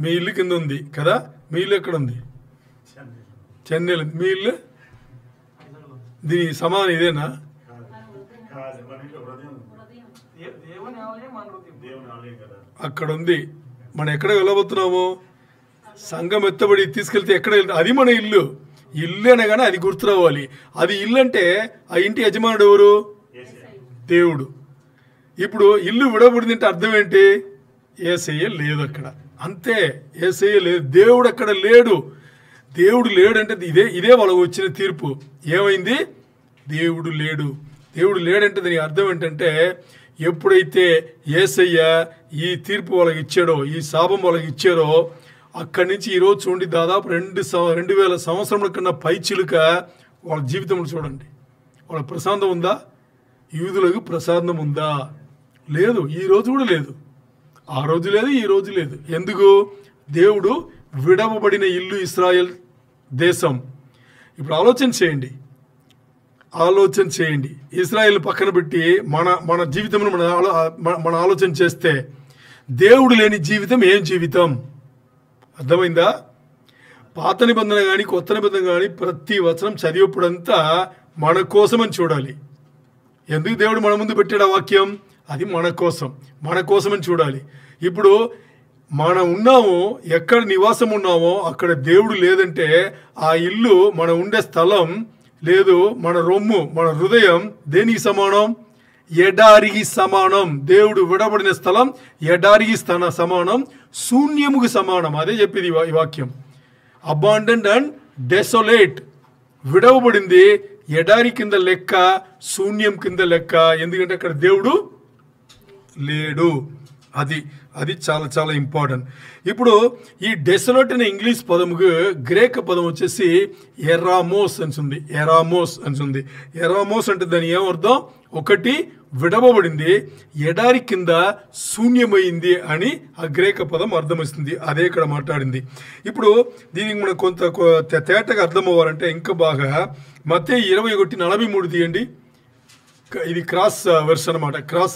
మీ ఇల్లు కింద ఉంది కదా. మీ ఇల్లు ఎక్కడుంది? చెన్నైలో. మీ ఇల్లు? దీని సమాధానం ఇదేనా? అక్కడ ఉంది. మనం ఎక్కడ వెళ్ళబోతున్నాము? సంఘం ఎత్తబడి తీసుకెళ్తే ఎక్కడ వెళ్తా? అది మన ఇల్లు. ఇల్లు అనగానే అది గుర్తు రావాలి. అది ఇల్లు అంటే ఆ ఇంటి యజమానుడు ఎవరు? దేవుడు. ఇప్పుడు ఇల్లు విడబడింది అంటే అర్థం ఏంటి? యేసయ్య లేదు అక్కడ, అంతే. యేసయ్య లేదు, దేవుడు అక్కడ లేడు. దేవుడు లేడు అంటే ఇదే వాళ్ళకు వచ్చిన తీర్పు. ఏమైంది? దేవుడు లేడు. దేవుడు లేడంటే దాని అర్థం ఏంటంటే ఎప్పుడైతే యేసయ్య ఈ తీర్పు వాళ్ళకి ఇచ్చాడో, ఈ శాపం వాళ్ళకి ఇచ్చారో, అక్కడి నుంచి ఈరోజు చూడండి దాదాపు 2000 సంవత్సరముల కన్నా పైచిలుక వాళ్ళ జీవితంలో చూడండి. వాళ్ళ ప్రశాంతం ఉందా? యూదులకు ప్రశాంతం ఉందా? లేదు. ఈ రోజు కూడా లేదు. ఆ రోజు లేదు, ఈ రోజు లేదు. ఎందుకు? దేవుడు విడవబడిన ఇల్లు ఇశ్రాయేల్ దేశం. ఇప్పుడు ఆలోచన చేయండి. ఇశ్రాయేల్ పక్కన పెట్టి మన జీవితంలో మన ఆలోచన చేస్తే దేవుడు లేని జీవితం ఏం జీవితం? అర్థమైందా? పాత నిబంధన కానీ కొత్త నిబంధన కానీ ప్రతి వచనం చదివేప్పుడంతా మన కోసమని చూడాలి. ఎందుకు దేవుడు మన ముందు పెట్టాడు ఆ వాక్యం? అది మన కోసమని చూడాలి. ఇప్పుడు మనం ఉన్నామో, ఎక్కడ నివాసం ఉన్నామో అక్కడ దేవుడు లేదంటే ఆ ఇల్లు, మనం ఉండే స్థలం లేదు, మన రొమ్ము, మన హృదయం దేనికి సమానం? ఎడారికి సమానం. దేవుడు విడబడిన స్థలం ఎడారికి సమానం, శూన్యముకు సమానం. అదే చెప్పేది ఈ వాక్యం. అబాండెంట్ అండ్ డెసోలేట్, విడవబడింది, ఎడారి కింద లెక్క, శూన్యం కింద లెక్క. ఎందుకంటే అక్కడ దేవుడు లేడు. అది చాలా చాలా ఇంపార్టెంట్. ఇప్పుడు ఈ డెసోలేట్ అనే ఇంగ్లీష్ పదముకు గ్రేక పదం వచ్చేసి ఎరామోస్ అని ఉంది. ఎరామోస్ అంటే దాని ఏమర్థం? ఒకటి విడవబడింది, ఎడారి కింద శూన్యమైంది అని ఆ గ్రేక పదం అర్థమవుతుంది. అదే ఇక్కడ మాట్లాడింది. ఇప్పుడు దీనికి మనం కొంత తేటగా అర్థం అవ్వాలంటే ఇంకా బాగా మత్తయి 21:43 తీయండి. ఇది క్రాస్ వెర్స్ అన్నమాట, క్రాస్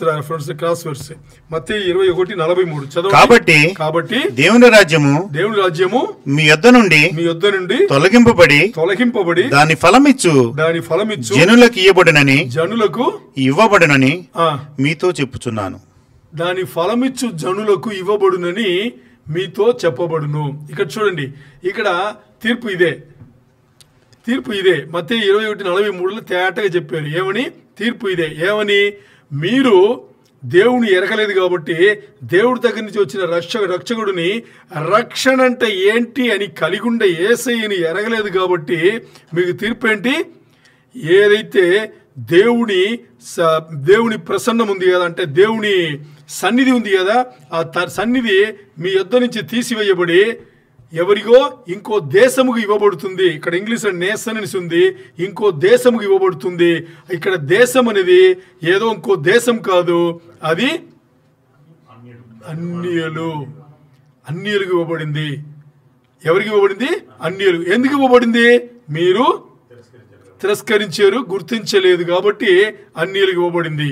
వెర్స్. మత్తయి 21:43 చదవండి. కాబట్టి దేవుని రాజ్యము మీ యొద్ద నుండి తొలగింపబడి దాని ఫలమిచ్చు జనులకు ఇవ్వబడునని మీతో చెప్పుచున్నాను. దాని ఫలమిచ్చు జనులకు ఇవ్వబడునని మీతో చెప్పబడును. ఇక్కడ చూడండి, ఇక్కడ తీర్పు ఇదే. మత్తయి 21:43 తేటగా చెప్పారు. ఏమని? తీర్పు ఇదే. ఏమని? మీరు దేవుని ఎరగలేదు కాబట్టి, దేవుడి దగ్గర నుంచి వచ్చిన రక్షకుడిని, రక్షణ అంటే ఏంటి అని కలిగి ఉండే యేసయ్యని ఎరగలేదు కాబట్టి మీకు తీర్పు ఏంటి? ఏదైతే దేవుని ప్రసన్నం ఉంది కదా, అంటే దేవుని సన్నిధి ఉంది కదా, ఆ సన్నిధి మీ యొద్ద నుంచి తీసివేయబడి ఎవరిగో ఇంకో దేశముకు ఇవ్వబడుతుంది. ఇక్కడ ఇంగ్లీష్లో నేషన్ అనేసి ఉంది, ఇంకో దేశముకు ఇవ్వబడుతుంది. ఇక్కడ దేశం అనేది ఏదో ఇంకో దేశం కాదు, అది అన్యులకు ఇవ్వబడింది. ఎవరికి ఇవ్వబడింది? అన్యులు. ఎందుకు ఇవ్వబడింది? మీరు తిరస్కరించారు, గుర్తించలేదు కాబట్టి అన్యులకు ఇవ్వబడింది.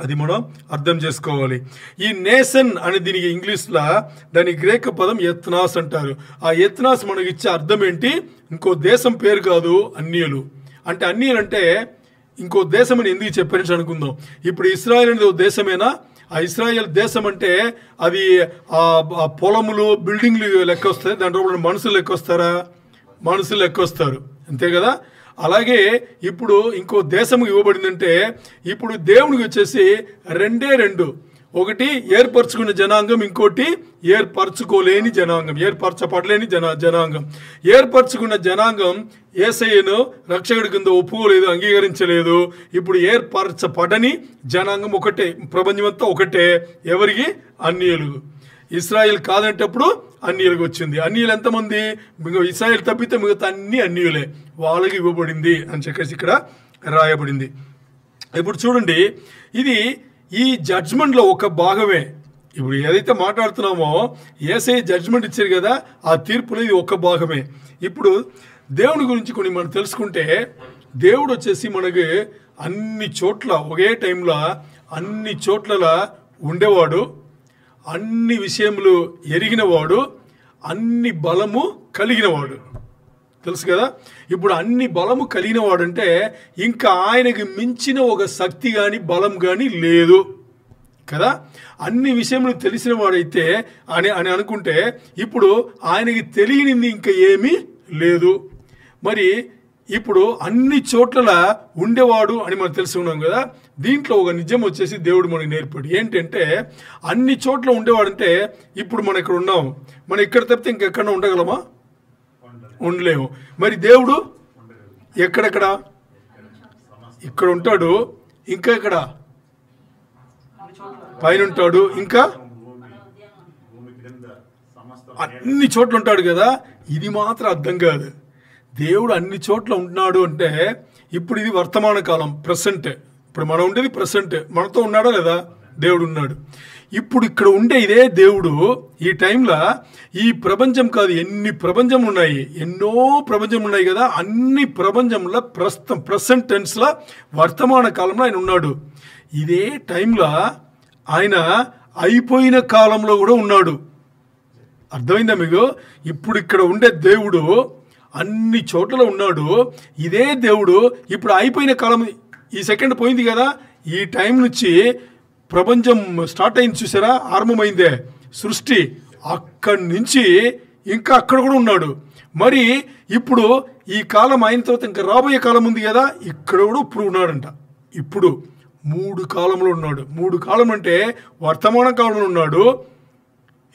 అది మనం అర్థం చేసుకోవాలి. ఈ నేషన్ అనే దీనికి ఇంగ్లీష్లో దాని గ్రేక పదం ఎత్నాస్ అంటారు. ఆ ఎత్నాస్ మనకి ఇచ్చే అర్థం ఏంటి? ఇంకో దేశం పేరు కాదు, అన్యులు. అంటే అన్యులు అంటే ఇంకో దేశం అని ఎందుకు చెప్పారని అనుకుందాం. ఇప్పుడు ఇశ్రాయేల్ అనేది ఒక దేశమేనా? ఆ ఇశ్రాయేల్ దేశం అంటే అది ఆ పొలములు, బిల్డింగ్లు లెక్క వస్తాయి. దాంట్లో మనుషులు లెక్క వస్తారా? మనుషులు లెక్క వస్తారు, అంతే కదా. అలాగే ఇప్పుడు ఇంకో దేశం ఇవ్వబడిందంటే ఇప్పుడు దేవునికి వచ్చేసి 2. ఒకటి ఏర్పరచుకున్న జనాంగం, ఇంకోటి ఏర్పరచుకోలేని జనాంగం, ఏర్పరచపడలేని జనాంగం. ఏర్పరచుకున్న జనాంగం యేసయ్యను రక్షకుడి కింద ఒప్పుకోలేదు, అంగీకరించలేదు. ఇప్పుడు ఏర్పరచపడని జనాంగం ఒకటే, ప్రపంచమంతా ఒకటే. ఎవరికి? అన్యులు. ఇశ్రాయేల్ కాదంటప్పుడు అన్యులకు వచ్చింది. అన్యులు ఎంతమంది? ఇశ్రాయేల్ తప్పితే మిగతా అన్ని అన్యులే, వాళ్ళకి ఇవ్వబడింది అని చెప్పేసి ఇక్కడ రాయబడింది. ఇప్పుడు చూడండి, ఇది ఈ జడ్జ్మెంట్లో ఒక భాగమే. ఇప్పుడు ఏదైతే మాట్లాడుతున్నామో యేసయ్య జడ్జ్మెంట్ ఇచ్చారు కదా, ఆ తీర్పులో ఇది ఒక భాగమే. ఇప్పుడు దేవుని గురించి కొన్ని మనం తెలుసుకుంటే, దేవుడు వచ్చేసి మనకి అన్ని చోట్ల ఒకే టైంలో అన్ని చోట్ల ఉండేవాడు, అన్ని విషయములు ఎరిగినవాడు, అన్ని బలము కలిగినవాడు. తెలుసు కదా. ఇప్పుడు అన్ని బలము కలిగిన వాడంటే ఇంకా ఆయనకి మించిన ఒక శక్తి కానీ బలం కానీ లేదు కదా. అన్ని విషయములు తెలిసిన వాడైతే అని అనుకుంటే ఇప్పుడు ఆయనకి తెలియనింది ఇంకా ఏమీ లేదు. మరి ఇప్పుడు అన్ని చోట్ల ఉండేవాడు అని మనం తెలుసుకున్నాం కదా. దీంట్లో ఒక నిజం వచ్చేసి దేవుడు మనకి నేర్పాడు. ఏంటంటే అన్ని చోట్ల ఉండేవాడంటే ఇప్పుడు మనం ఇక్కడ ఉన్నాం, మనం ఇక్కడ తప్పితే ఇంకెక్కడ ఉండగలమా? ఉండలేము. మరి దేవుడు ఎక్కడెక్కడ? ఇక్కడ ఉంటాడు, ఇంకా ఇక్కడ పైన ఉంటాడు, ఇంకా అన్ని చోట్ల ఉంటాడు కదా. ఇది మాత్రం అర్థం కాదు. దేవుడు అన్ని చోట్ల ఉంటున్నాడు అంటే ఇప్పుడు ఇది వర్తమాన కాలం, ప్రెసెంట్. ఇప్పుడు మనం ఉండేది ప్రెసెంట్. మనతో ఉన్నాడా లేదా? దేవుడు ఉన్నాడు. ఇప్పుడు ఇక్కడ ఉండే ఇదే దేవుడు ఈ టైంలో ఈ ప్రపంచం కాదు, ఎన్ని ప్రపంచం ఉన్నాయి, ఎన్నో ప్రపంచం ఉన్నాయి కదా. అన్ని ప్రపంచంలో ప్రెసెంట్ టెన్స్లో వర్తమాన కాలంలో ఆయన ఉన్నాడు. ఇదే టైంలో ఆయన అయిపోయిన కాలంలో కూడా ఉన్నాడు. అర్థమైందా మీకు? ఇప్పుడు ఇక్కడ ఉండే దేవుడు అన్ని చోట్ల ఉన్నాడు. ఇదే దేవుడు ఇప్పుడు అయిపోయిన కాలం, ఈ సెకండ్ పోయింది కదా, ఈ టైం నుంచి ప్రపంచం స్టార్ట్ అయింది చూసారా, ఆరంభమైందే సృష్టి, అక్కడి నుంచి ఇంకా అక్కడ కూడా ఉన్నాడు. మరి ఇప్పుడు ఈ కాలం అయిన తర్వాత ఇంకా రాబోయే కాలం ఉంది కదా, ఇక్కడ కూడా ఇప్పుడు ఉన్నాడంట. ఇప్పుడు 3 కాలంలో ఉన్నాడు. 3 కాలం అంటే వర్తమాన కాలంలో ఉన్నాడు,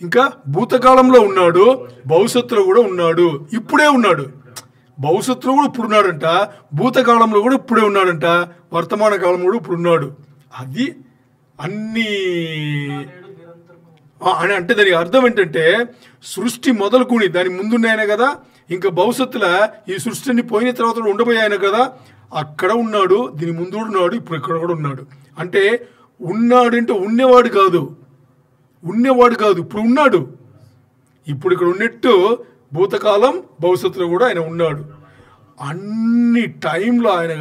ఇంకా భూతకాలంలో ఉన్నాడు, భవిష్యత్తులో కూడా ఉన్నాడు, ఇప్పుడే ఉన్నాడు. భవిష్యత్తులో కూడా ఇప్పుడు ఉన్నాడంట, భూతకాలంలో కూడా ఇప్పుడే ఉన్నాడంట, వర్తమాన కాలంలో కూడా ఇప్పుడు ఉన్నాడు. అది అన్నీ అని అంటే దానికి అర్థం ఏంటంటే సృష్టి మొదలుకొని దాని ముందున్నాయన కదా, ఇంకా భవిష్యత్తులో ఈ సృష్టిని పోయిన తర్వాత ఉండబోయాయన కదా, అక్కడ ఉన్నాడు, దీని ముందు ఉన్నాడు, ఇప్పుడు ఇక్కడ కూడా ఉన్నాడు. అంటే ఉన్నాడు అంటే ఉన్నవాడు కాదు, ఇప్పుడు ఉన్నాడు. ఇప్పుడు ఇక్కడ ఉన్నట్టు భూతకాలం భవిష్యత్తులో కూడా ఆయన ఉన్నాడు. అన్ని టైంలో ఆయన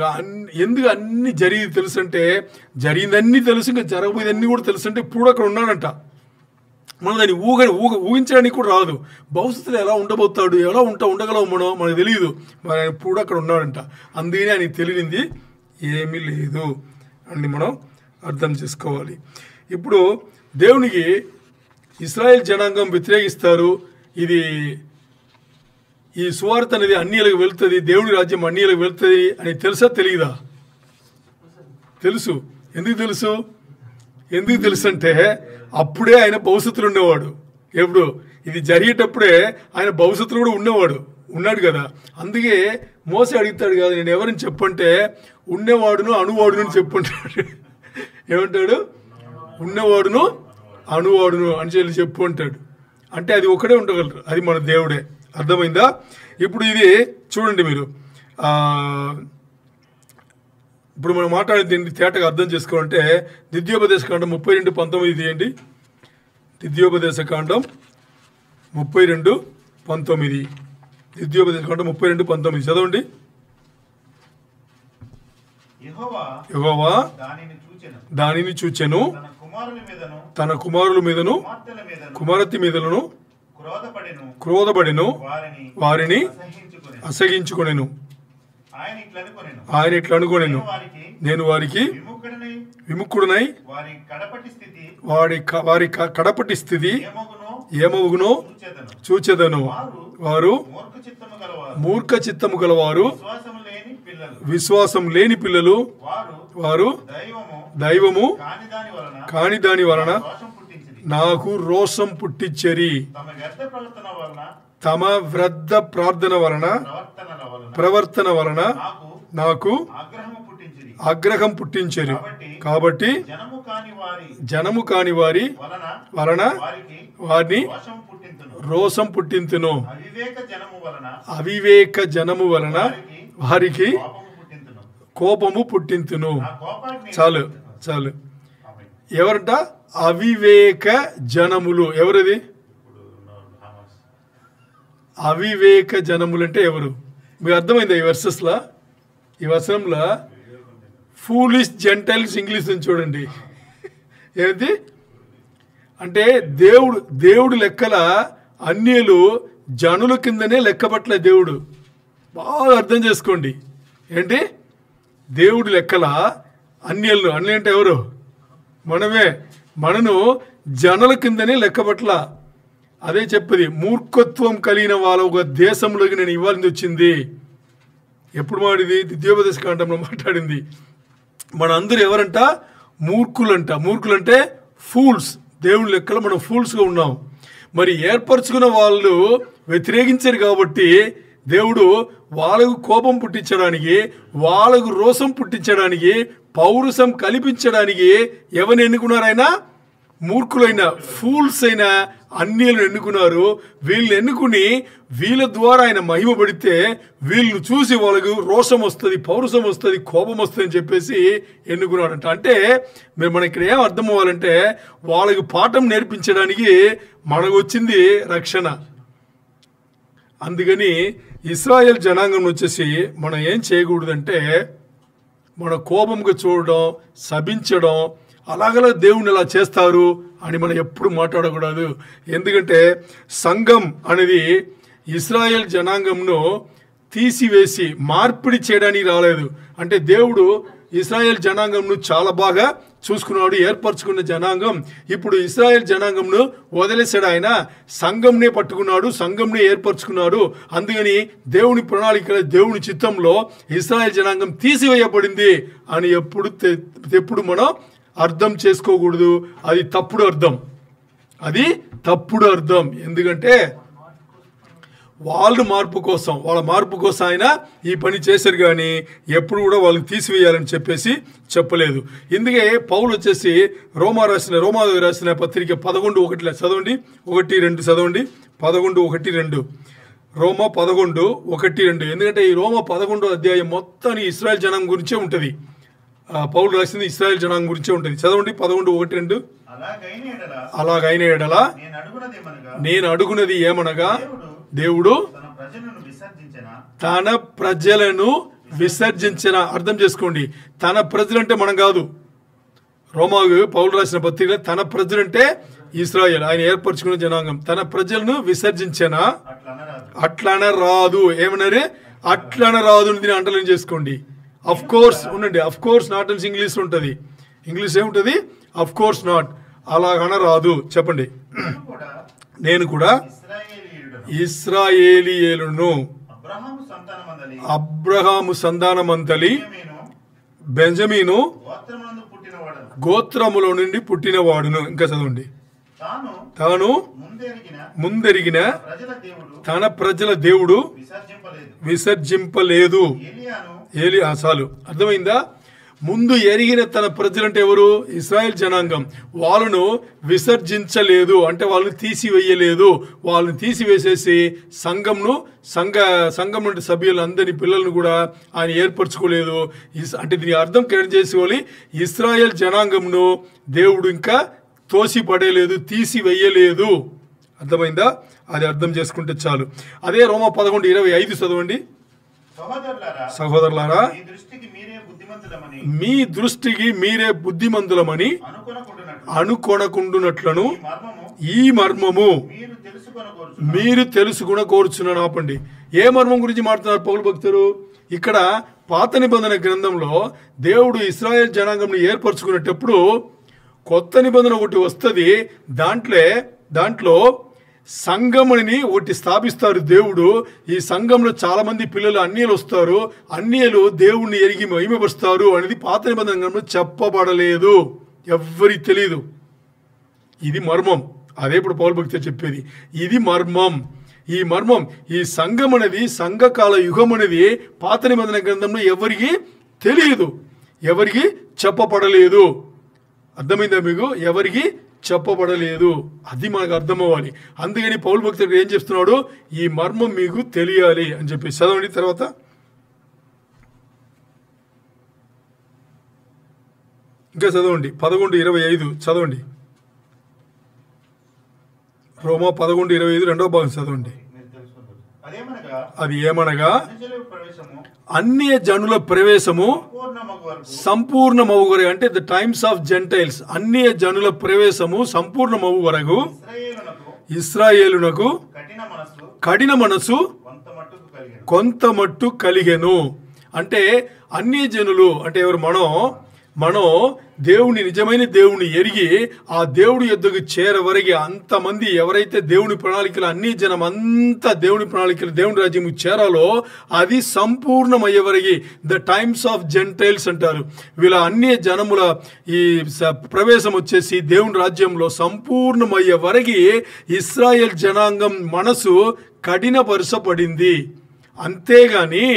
ఎందుకు అన్ని జరిగింది తెలుసు అంటే, జరిగిందన్నీ తెలుసు, ఇంకా జరగబోయేదన్నీ కూడా తెలుసు అంటే ఇప్పుడు అక్కడ ఉన్నాడంట. మనం దాన్ని ఊహించడానికి కూడా రాదు. భవిష్యత్తులో ఎలా ఉండబోతాడు, ఎలా ఉండగలవు మనకు తెలియదు. మరి ఆయన ఇప్పుడు అక్కడ ఉన్నాడంట. అందుకని ఆయనకి తెలియనింది ఏమీ లేదు అని మనం అర్థం చేసుకోవాలి. ఇప్పుడు దేవునికి ఇశ్రాయేల్ జనాంగం వ్యతిరేకిస్తారు. ఇది ఈ సువార్త అనేది అన్యులకు వెళ్తుంది, దేవుని రాజ్యం అన్యులకు వెళ్తుంది అని తెలుసా తెలియదా? తెలుసు. ఎందుకు తెలుసు అంటే అప్పుడే ఆయన భవిష్యత్తులో ఉండేవాడు. ఎప్పుడు ఇది జరిగేటప్పుడే ఆయన భవిష్యత్తులో కూడా ఉన్నాడు కదా. అందుకే మోసే అడుగుతాడు కదా, నేను ఎవరిని చెప్పంటే ఉన్నవాడును అనువాడును అని చెప్పుంటాడు. ఏమంటాడు? ఉన్నవాడును అనువాడును అని చెప్పు అంటాడు. అంటే అది ఒకడే ఉండగలరు, అది మన దేవుడే. అర్థమైందా? ఇప్పుడు ఇది చూడండి మీరు, ఇప్పుడు మనం మాట్లాడేది తేటగా అర్థం చేసుకోవాలంటే ద్వితీయోపదేశ కాండం 32:19 తీయండి. ద్వితీయోపదేశ కాండం 32:19, ద్వితీయోపదేశ కాండం 32:19 చదవండి. యెహోవా దానిని చూచెను, తన కుమారుల మీదను కుమార్తె మీదను క్రోధపడెను, వారిని అసహించుకొనెను. ఆయన ఇట్లా అనుకొనెను, నేను వారికి విముఖుడనై వారి కడపటి స్థితి ఏమగునో చూచెదను. వారు మూర్ఖ చిత్తము గలవారు, విశ్వాసం లేని పిల్లలు, వారు దైవము కాని దాని వలన నాకు రోషం పుట్టించరి. తమ వ్యర్థ ప్రార్థన వలన ప్రవర్తన వలన నాకు ఆగ్రహం పుట్టించరు. కాబట్టి జనము కాని వారి వలన వారిని రోషం పుట్టింతును. అవివేక జనము వలన వారికి కోపము పుట్టింతును. చాలు చాలు. ఎవరంట? అవివేక జనములు. ఎవరిది అవివేక జనములు అంటే ఎవరు? మీకు అర్థమైందా ఈ వర్సెస్లో? ఈ వచనంలో ఫూలిష్ జెంటైల్స్ ఇంగ్లీష్ నుంచి చూడండి. ఏంటి అంటే దేవుడు లెక్కల అన్యులు జనుల కిందనే లెక్కపట్ల దేవుడు. బాగా అర్థం చేసుకోండి. ఏంటి దేవుడు లెక్కల అన్యులు అంటే ఎవరు? మనమే. మనను జనుల కిందనే లెక్కపట్ల. అదే చెప్పది, మూర్ఖత్వం కలిగిన వాళ్ళ ఒక దేశంలోకి నేను ఇవ్వాల్సి వచ్చింది. ఎప్పుడు మాడిది? ద్వితీయోపదేశ కాండంలో మాట్లాడింది. మన అందరూ ఎవరంట? మూర్ఖులంట. మూర్ఖులంటే ఫూల్స్. దేవుని లెక్కలో మనం ఫూల్స్గా ఉన్నాం. మరి ఏర్పరచుకున్న వాళ్ళు వ్యతిరేకించారు కాబట్టి దేవుడు వాళ్ళకు కోపం పుట్టించడానికి, వాళ్ళకు రోషం పుట్టించడానికి, పౌరుషం కల్పించడానికి ఎవరిని ఎన్నుకున్నారు? ఆయన మూర్ఖులైన ఫూల్స్ అయిన అన్యులను ఎన్నుకున్నారు. వీళ్ళని ఎన్నుకుని వీళ్ళ ద్వారా ఆయన మహిమ పడితే వీళ్ళను చూసి వాళ్ళకు రోషం వస్తుంది, పౌరుషం వస్తుంది, కోపం వస్తుంది అని చెప్పేసి ఎన్నుకున్నాడంట. అంటే మనకి ఇక్కడ ఏం అర్థం అవ్వాలంటే వాళ్ళకు పాఠం నేర్పించడానికి మనకు వచ్చింది రక్షణ. అందుకని ఇశ్రాయేల్ జనాంగం వచ్చేసి మనం ఏం చేయకూడదంటే మన కోపంగా చూడడం, శపించడం, అలాగలా దేవుని ఇలా చేస్తారు అని మనం ఎప్పుడు మాట్లాడకూడదు. ఎందుకంటే సంఘం అనేది ఇశ్రాయేల్ జనాంగంను తీసివేసి మార్పిడి చేయడానికి రాలేదు. అంటే దేవుడు ఇశ్రాయేల్ జనాంగంను చాలా బాగా చూసుకున్నాడు, ఏర్పరచుకున్న జనాంగం. ఇప్పుడు ఇశ్రాయేల్ జనాంగంను వదిలేసాడు. ఆయన సంఘంనే పట్టుకున్నాడు, సంఘంనే ఏర్పరచుకున్నాడు. అందుకని దేవుని ప్రణాళిక, దేవుని చిత్తంలో ఇశ్రాయేల్ జనాంగం తీసివేయబడింది అని ఎప్పుడు మనం అర్థం చేసుకోకూడదు. అది తప్పుడు అర్థం. అది తప్పుడు అర్థం. ఎందుకంటే వాళ్ళ మార్పు కోసం ఆయన ఈ పని చేశారు. కానీ ఎప్పుడు కూడా వాళ్ళని తీసివేయాలని చెప్పేసి చెప్పలేదు. ఇందుకే పౌలు వచ్చేసి రోమా రాసిన పత్రిక 11:1 చదవండి, 1-2 చదవండి. 11:1-2 రోమా 11:1-2. ఎందుకంటే ఈ రోమా 11వ అధ్యాయం మొత్తాన్ని ఇశ్రాయేల్ జనాంగం గురించే ఉంటుంది. పౌలు రాసింది ఇశ్రాయేల్ జనాంగం గురించే ఉంటుంది. చదవండి 11:1-2. అలాగైన ఎడల నేను అడుగునది ఏమనగా, దేవుడు తన ప్రజలను విసర్జించిన. అర్థం చేసుకోండి, తన ప్రజలంటే మనం కాదు. రోమాకు పౌలు రాసిన పత్రిక తన ప్రజలంటే ఇశ్రాయేల్, ఆయన ఏర్పరచుకున్న జనాంగం. తన ప్రజలను విసర్జించిన. అట్లన రాదు. ఏమన్నారు? అట్లన రాదు. దీన్ని అండర్లైన్ చేసుకోండి. అఫ్ కోర్స్ ఉండండి. అఫ్ కోర్స్ నాట్ అని ఇంగ్లీష్ ఉంటుంది. ఇంగ్లీష్ ఏముంటుంది? Of course not. అలాగన రాదు. చెప్పండి. నేను కూడా ఇశ్రాయేలీయులను, అబ్రహాము సంతానమంతలి బెంజమీను గోత్రములో నుండి పుట్టినవాడును. ఇంకా చదవండి. తాను ముందెరిగిన తన ప్రజల దేవుడు విసర్జింపలేదు. చాలు, అర్థమైందా? ముందు ఎరిగిన తన ప్రజలంటే ఎవరు? ఇశ్రాయేల్ జనాంగం. వాళ్ళను విసర్జించలేదు అంటే వాళ్ళని తీసివేయలేదు. వాళ్ళని తీసివేసేసి సంఘం నుండి సభ్యులందరి పిల్లలను కూడా ఆయన ఏర్పరచుకోలేదు. అంటే దీని అర్థం క్లియర్ చేసుకోవాలి. ఇశ్రాయేల్ జనాంగంను దేవుడు ఇంకా తోసిపడేలేదు, తీసివేయలేదు. అర్థమైందా? అది అర్థం చేసుకుంటే చాలు. అదే రోమా 11:25 చదవండి. సహోదరులారా, మీ దృష్టికి మీరే బుద్ధిమంతులమని అనుకొనకుండునట్లను ఈ మర్మము మీరు తెలుసుకుని కోరుచున్నాను. ఆపండి. ఏ మర్మం గురించి మాట్లాడుతున్నారు పౌలు భక్తులు? ఇక్కడ పాత నిబంధన గ్రంథంలో దేవుడు ఇశ్రాయేల్ జనాంగంని ఏర్పరచుకునేటప్పుడు కొత్త నిబంధన ఒకటి వస్తుంది. దాంట్లో సంఘముని ఒకటి స్థాపిస్తారు దేవుడు. ఈ సంఘంలో చాలా మంది పిల్లలు అన్యులు వస్తారు, అన్యులు దేవుణ్ణి ఎరిగి మహిమపరుస్తారు అనేది పాత నిబంధన గ్రంథంలో చెప్పబడలేదు, ఎవ్వరికి తెలియదు. ఇది మర్మం. అదే ఇప్పుడు పౌలు భక్తుడు చెప్పేది, ఇది మర్మం. ఈ మర్మం, ఈ సంఘం అనేది, సంఘకాల యుగం అనేది పాత నిబంధన గ్రంథంలో ఎవరికి తెలియదు, ఎవరికి చెప్పబడలేదు. అర్థమైందా మీకు? ఎవరికి చెప్పబడలేదు. అది మనకు అర్థం అవ్వాలి. అందుకని పౌలు భక్తుడు ఏం చెప్తున్నాడు, ఈ మర్మం మీకు తెలియాలి అని చెప్పి. చదవండి తర్వాత. ఇంకా చదవండి 11:25 చదవండి. రోమా 11:25 రెండవ భాగం చదవండి. అది ఏమనగా అన్య జనుల ప్రవేశము సంపూర్ణమగు వరకు, అంటే ద టైమ్స్ ఆఫ్ జెంటైల్స్, అన్య జనుల ప్రవేశము సంపూర్ణమగు వరకు ఇశ్రాయేలునకు కఠిన మనసు కొంత మట్టు కలిగెను. అంటే అన్య జనులు అంటే ఎవరు? మనం దేవుని, నిజమైన దేవుని ఎరిగి ఆ దేవుడి యొద్దకు చేరవరగి అంతమంది ఎవరైతే దేవుని ప్రణాళికలు, అన్ని జనం అంతా దేవుని ప్రణాళికలు, దేవుని రాజ్యం చేరాలో అది సంపూర్ణమయ్యేవరగి ద టైమ్స్ ఆఫ్ జెంటైల్స్ అంటారు. వీళ్ళ అన్ని జనముల ఈ ప్రవేశం వచ్చేసి దేవుని రాజ్యంలో సంపూర్ణమయ్యే వరకి ఇశ్రాయేల్ జనాంగం మనసు కఠినపరచబడింది. అంతేగాని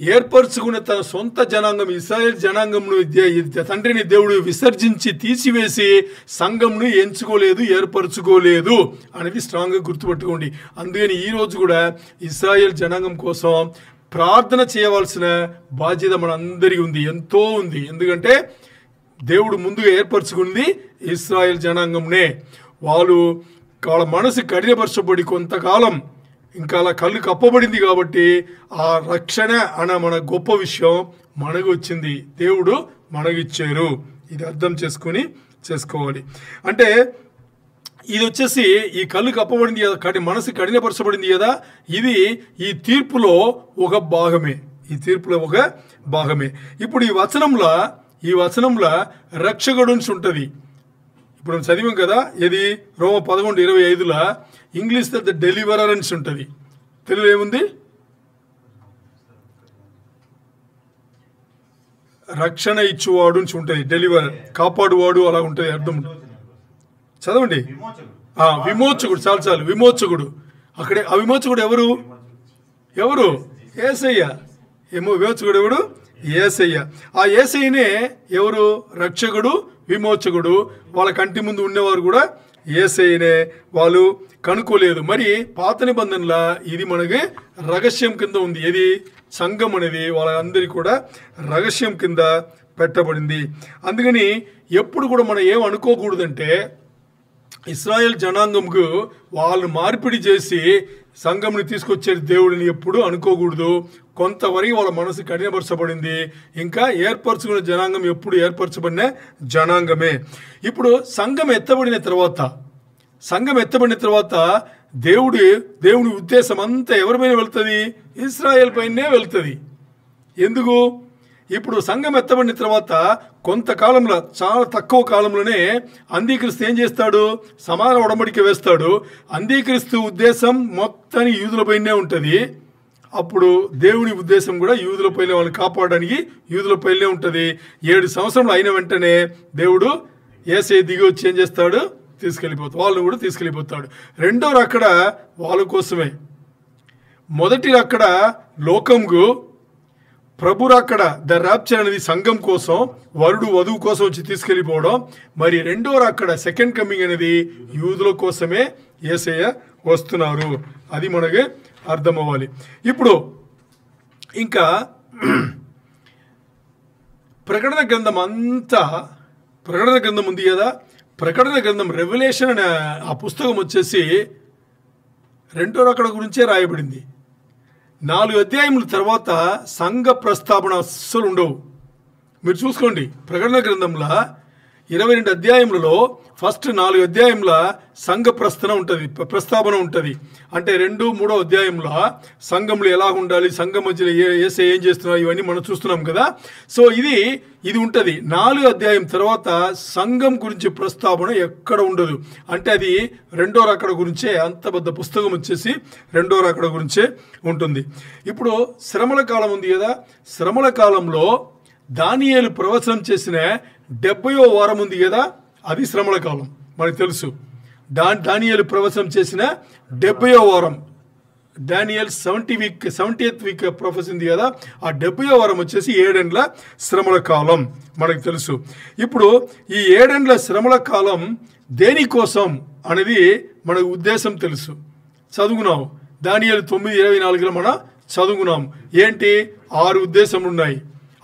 ఏర్పరచుకున్న తన సొంత జనాంగం ఇశ్రాయేల్ జనాంగంను తండ్రిని దేవుడు విసర్జించి తీసివేసి సంఘంను ఎంచుకోలేదు, ఏర్పరచుకోలేదు అనేది స్ట్రాంగ్గా గుర్తుపెట్టుకోండి. అందుకని ఈరోజు కూడా ఇశ్రాయేల్ జనాంగం కోసం ప్రార్థన చేయవలసిన బాధ్యత మనందరికీ ఉంది, ఎంతో ఉంది. ఎందుకంటే దేవుడు ముందుగా ఏర్పరచుకుంది ఇశ్రాయేల్ జనాంగంనే. వాళ్ళ మనసు కఠినపరచబడి కొంతకాలం ఇంకా అలా కళ్ళు కప్పబడింది కాబట్టి ఆ రక్షణ అనే మన గొప్ప విషయం మనకు వచ్చింది, దేవుడు మనకిచ్చారు. ఇది అర్థం చేసుకోవాలి. అంటే ఇది వచ్చేసి ఈ కళ్ళు కప్పబడింది కదా, మనసు కఠినపరచబడింది కదా, ఇది ఈ తీర్పులో ఒక భాగమే, ఇప్పుడు ఈ వచనంలో రక్షకుడు ఉంటుంది. ఇప్పుడు చదివాం కదా, ఇది రోమ 11:25 ఇంగ్లీష్లో ద డెలివరన్స్ ఉంటుంది. తెలుగులో ఏముంది? రక్షణ ఇచ్చువాడు నుంచి ఉంటుంది, డెలివర్, కాపాడువాడు అలా ఉంటుంది, అర్థం చదవండి. విమోచకుడు, చాలు విమోచకుడు. అక్కడే ఆ విమోచకుడు ఎవరు? యేసయ్య. విమోచకుడు ఎవడు? యేసయ్య. ఆ యేసయ్యనే ఎవరు? రక్షకుడు, విమోచకుడు. వాళ్ళ కంటి ముందు ఉండేవారు కూడా యేసయ్యనే, వాళ్ళు కనుక్కోలేదు. మరి పాత నిబంధనల ఇది మనకి రహస్యం కింద ఉంది. ఇది సంఘం అనేది వాళ్ళందరికీ కూడా రహస్యం కింద పెట్టబడింది. అందుకని ఎప్పుడు కూడా మనం ఏం అనుకోకూడదంటే ఇశ్రాయేల్ జనాంగంకు వాళ్ళు మార్పిడి చేసి సంఘంని తీసుకొచ్చే దేవుడిని ఎప్పుడు అనుకోకూడదు. కొంతవరకు వాళ్ళ మనసు కఠినపరచబడింది. ఇంకా ఏర్పరచుకున్న జనాంగం ఎప్పుడు ఏర్పరచబడిన జనాంగమే. ఇప్పుడు సంఘం ఎత్తబడిన తర్వాత దేవుని ఉద్దేశం అంతా ఎవరిపైన వెళ్తుంది? ఇశ్రాయేల్ పైనే వెళ్తుంది. ఎందుకు? ఇప్పుడు సంఘం ఎత్తబడిన తర్వాత కొంతకాలంలో, చాలా తక్కువ కాలంలోనే అంత్యక్రీస్తు ఏం చేస్తాడు? సమాన ఒడంబడిక వేస్తాడు. అంత్యక్రీస్తు ఉద్దేశం మొత్తానికి యూదులపైనే ఉంటుంది. అప్పుడు దేవుని ఉద్దేశం కూడా యూదులపైనే, వాళ్ళని కాపాడడానికి యూదులపైనే ఉంటుంది. 7 సంవత్సరాలు అయిన వెంటనే దేవుడు యేసయ్య దిగి వచ్చి ఏం చేస్తాడు? వాళ్ళని కూడా తీసుకెళ్ళిపోతాడు. రెండో రక్కడ వాళ్ళ కోసమే. మొదటి రక్కడ లోకంకు, ప్రభు రక్కడ ద ర్యాప్చర్ అనేది సంఘం కోసం, వరుడు వధువు కోసం వచ్చి తీసుకెళ్ళిపోవడం. మరి రెండో రక్కడ సెకండ్ కమింగ్ అనేది యూదుల కోసమే యేసయ్య వస్తున్నారు. అది మనకి అర్థం అవ్వాలి. ఇప్పుడు ఇంకా ప్రకటన గ్రంథం ఉంది కదా, ప్రకటన గ్రంథం రెవల్యూషన్ అనే ఆ పుస్తకం వచ్చేసి రెండో రకడ గురించే రాయబడింది. 4 అధ్యాయముల తర్వాత సంఘ ప్రస్తావన అస్సలు ఉండవు. మీరు చూసుకోండి, ప్రకటన గ్రంథంలో 22 అధ్యాయములలో ఫస్ట్ 4 అధ్యాయముల సంఘ ప్రస్తావన ఉంటుంది. అంటే 2, 3 అధ్యాయంలో సంఘంలో ఎలా ఉండాలి, సంఘం మధ్యలో యేసయ్య ఏం చేస్తున్నారు, ఇవన్నీ మనం చూస్తున్నాం కదా. సో ఇది ఉంటుంది. 4 అధ్యాయం తర్వాత సంఘం గురించి ప్రస్తావన ఎక్కడ ఉండదు. అంటే అది రెండో రాకడ గురించే, అంత పెద్ద పుస్తకం వచ్చేసి రెండో రాకడ గురించే ఉంటుంది. ఇప్పుడు శ్రమల కాలం ఉంది కదా, శ్రమల కాలంలో దానియేలు ప్రవచనం చేసిన 70వ వారం ఉంది కదా, అది శ్రమల కాలం మనకు తెలుసు. దానియేలు ప్రవచనం చేసిన 70వ వారం, డానియల్ 70th వీక్ ప్రొఫెసీ ఉంది కదా, ఆ 70వ వారం వచ్చేసి 7 ఏండ్ల శ్రమల కాలం మనకు తెలుసు. ఇప్పుడు ఈ 7 ఏండ్ల శ్రమల కాలం దేనికోసం అనేది మనకు ఉద్దేశం తెలుసు, చదువుకున్నాం. దానియేలు 9:24 మనం చదువుకున్నాం. ఏంటి? 6 ఉద్దేశములు ఉన్నాయి.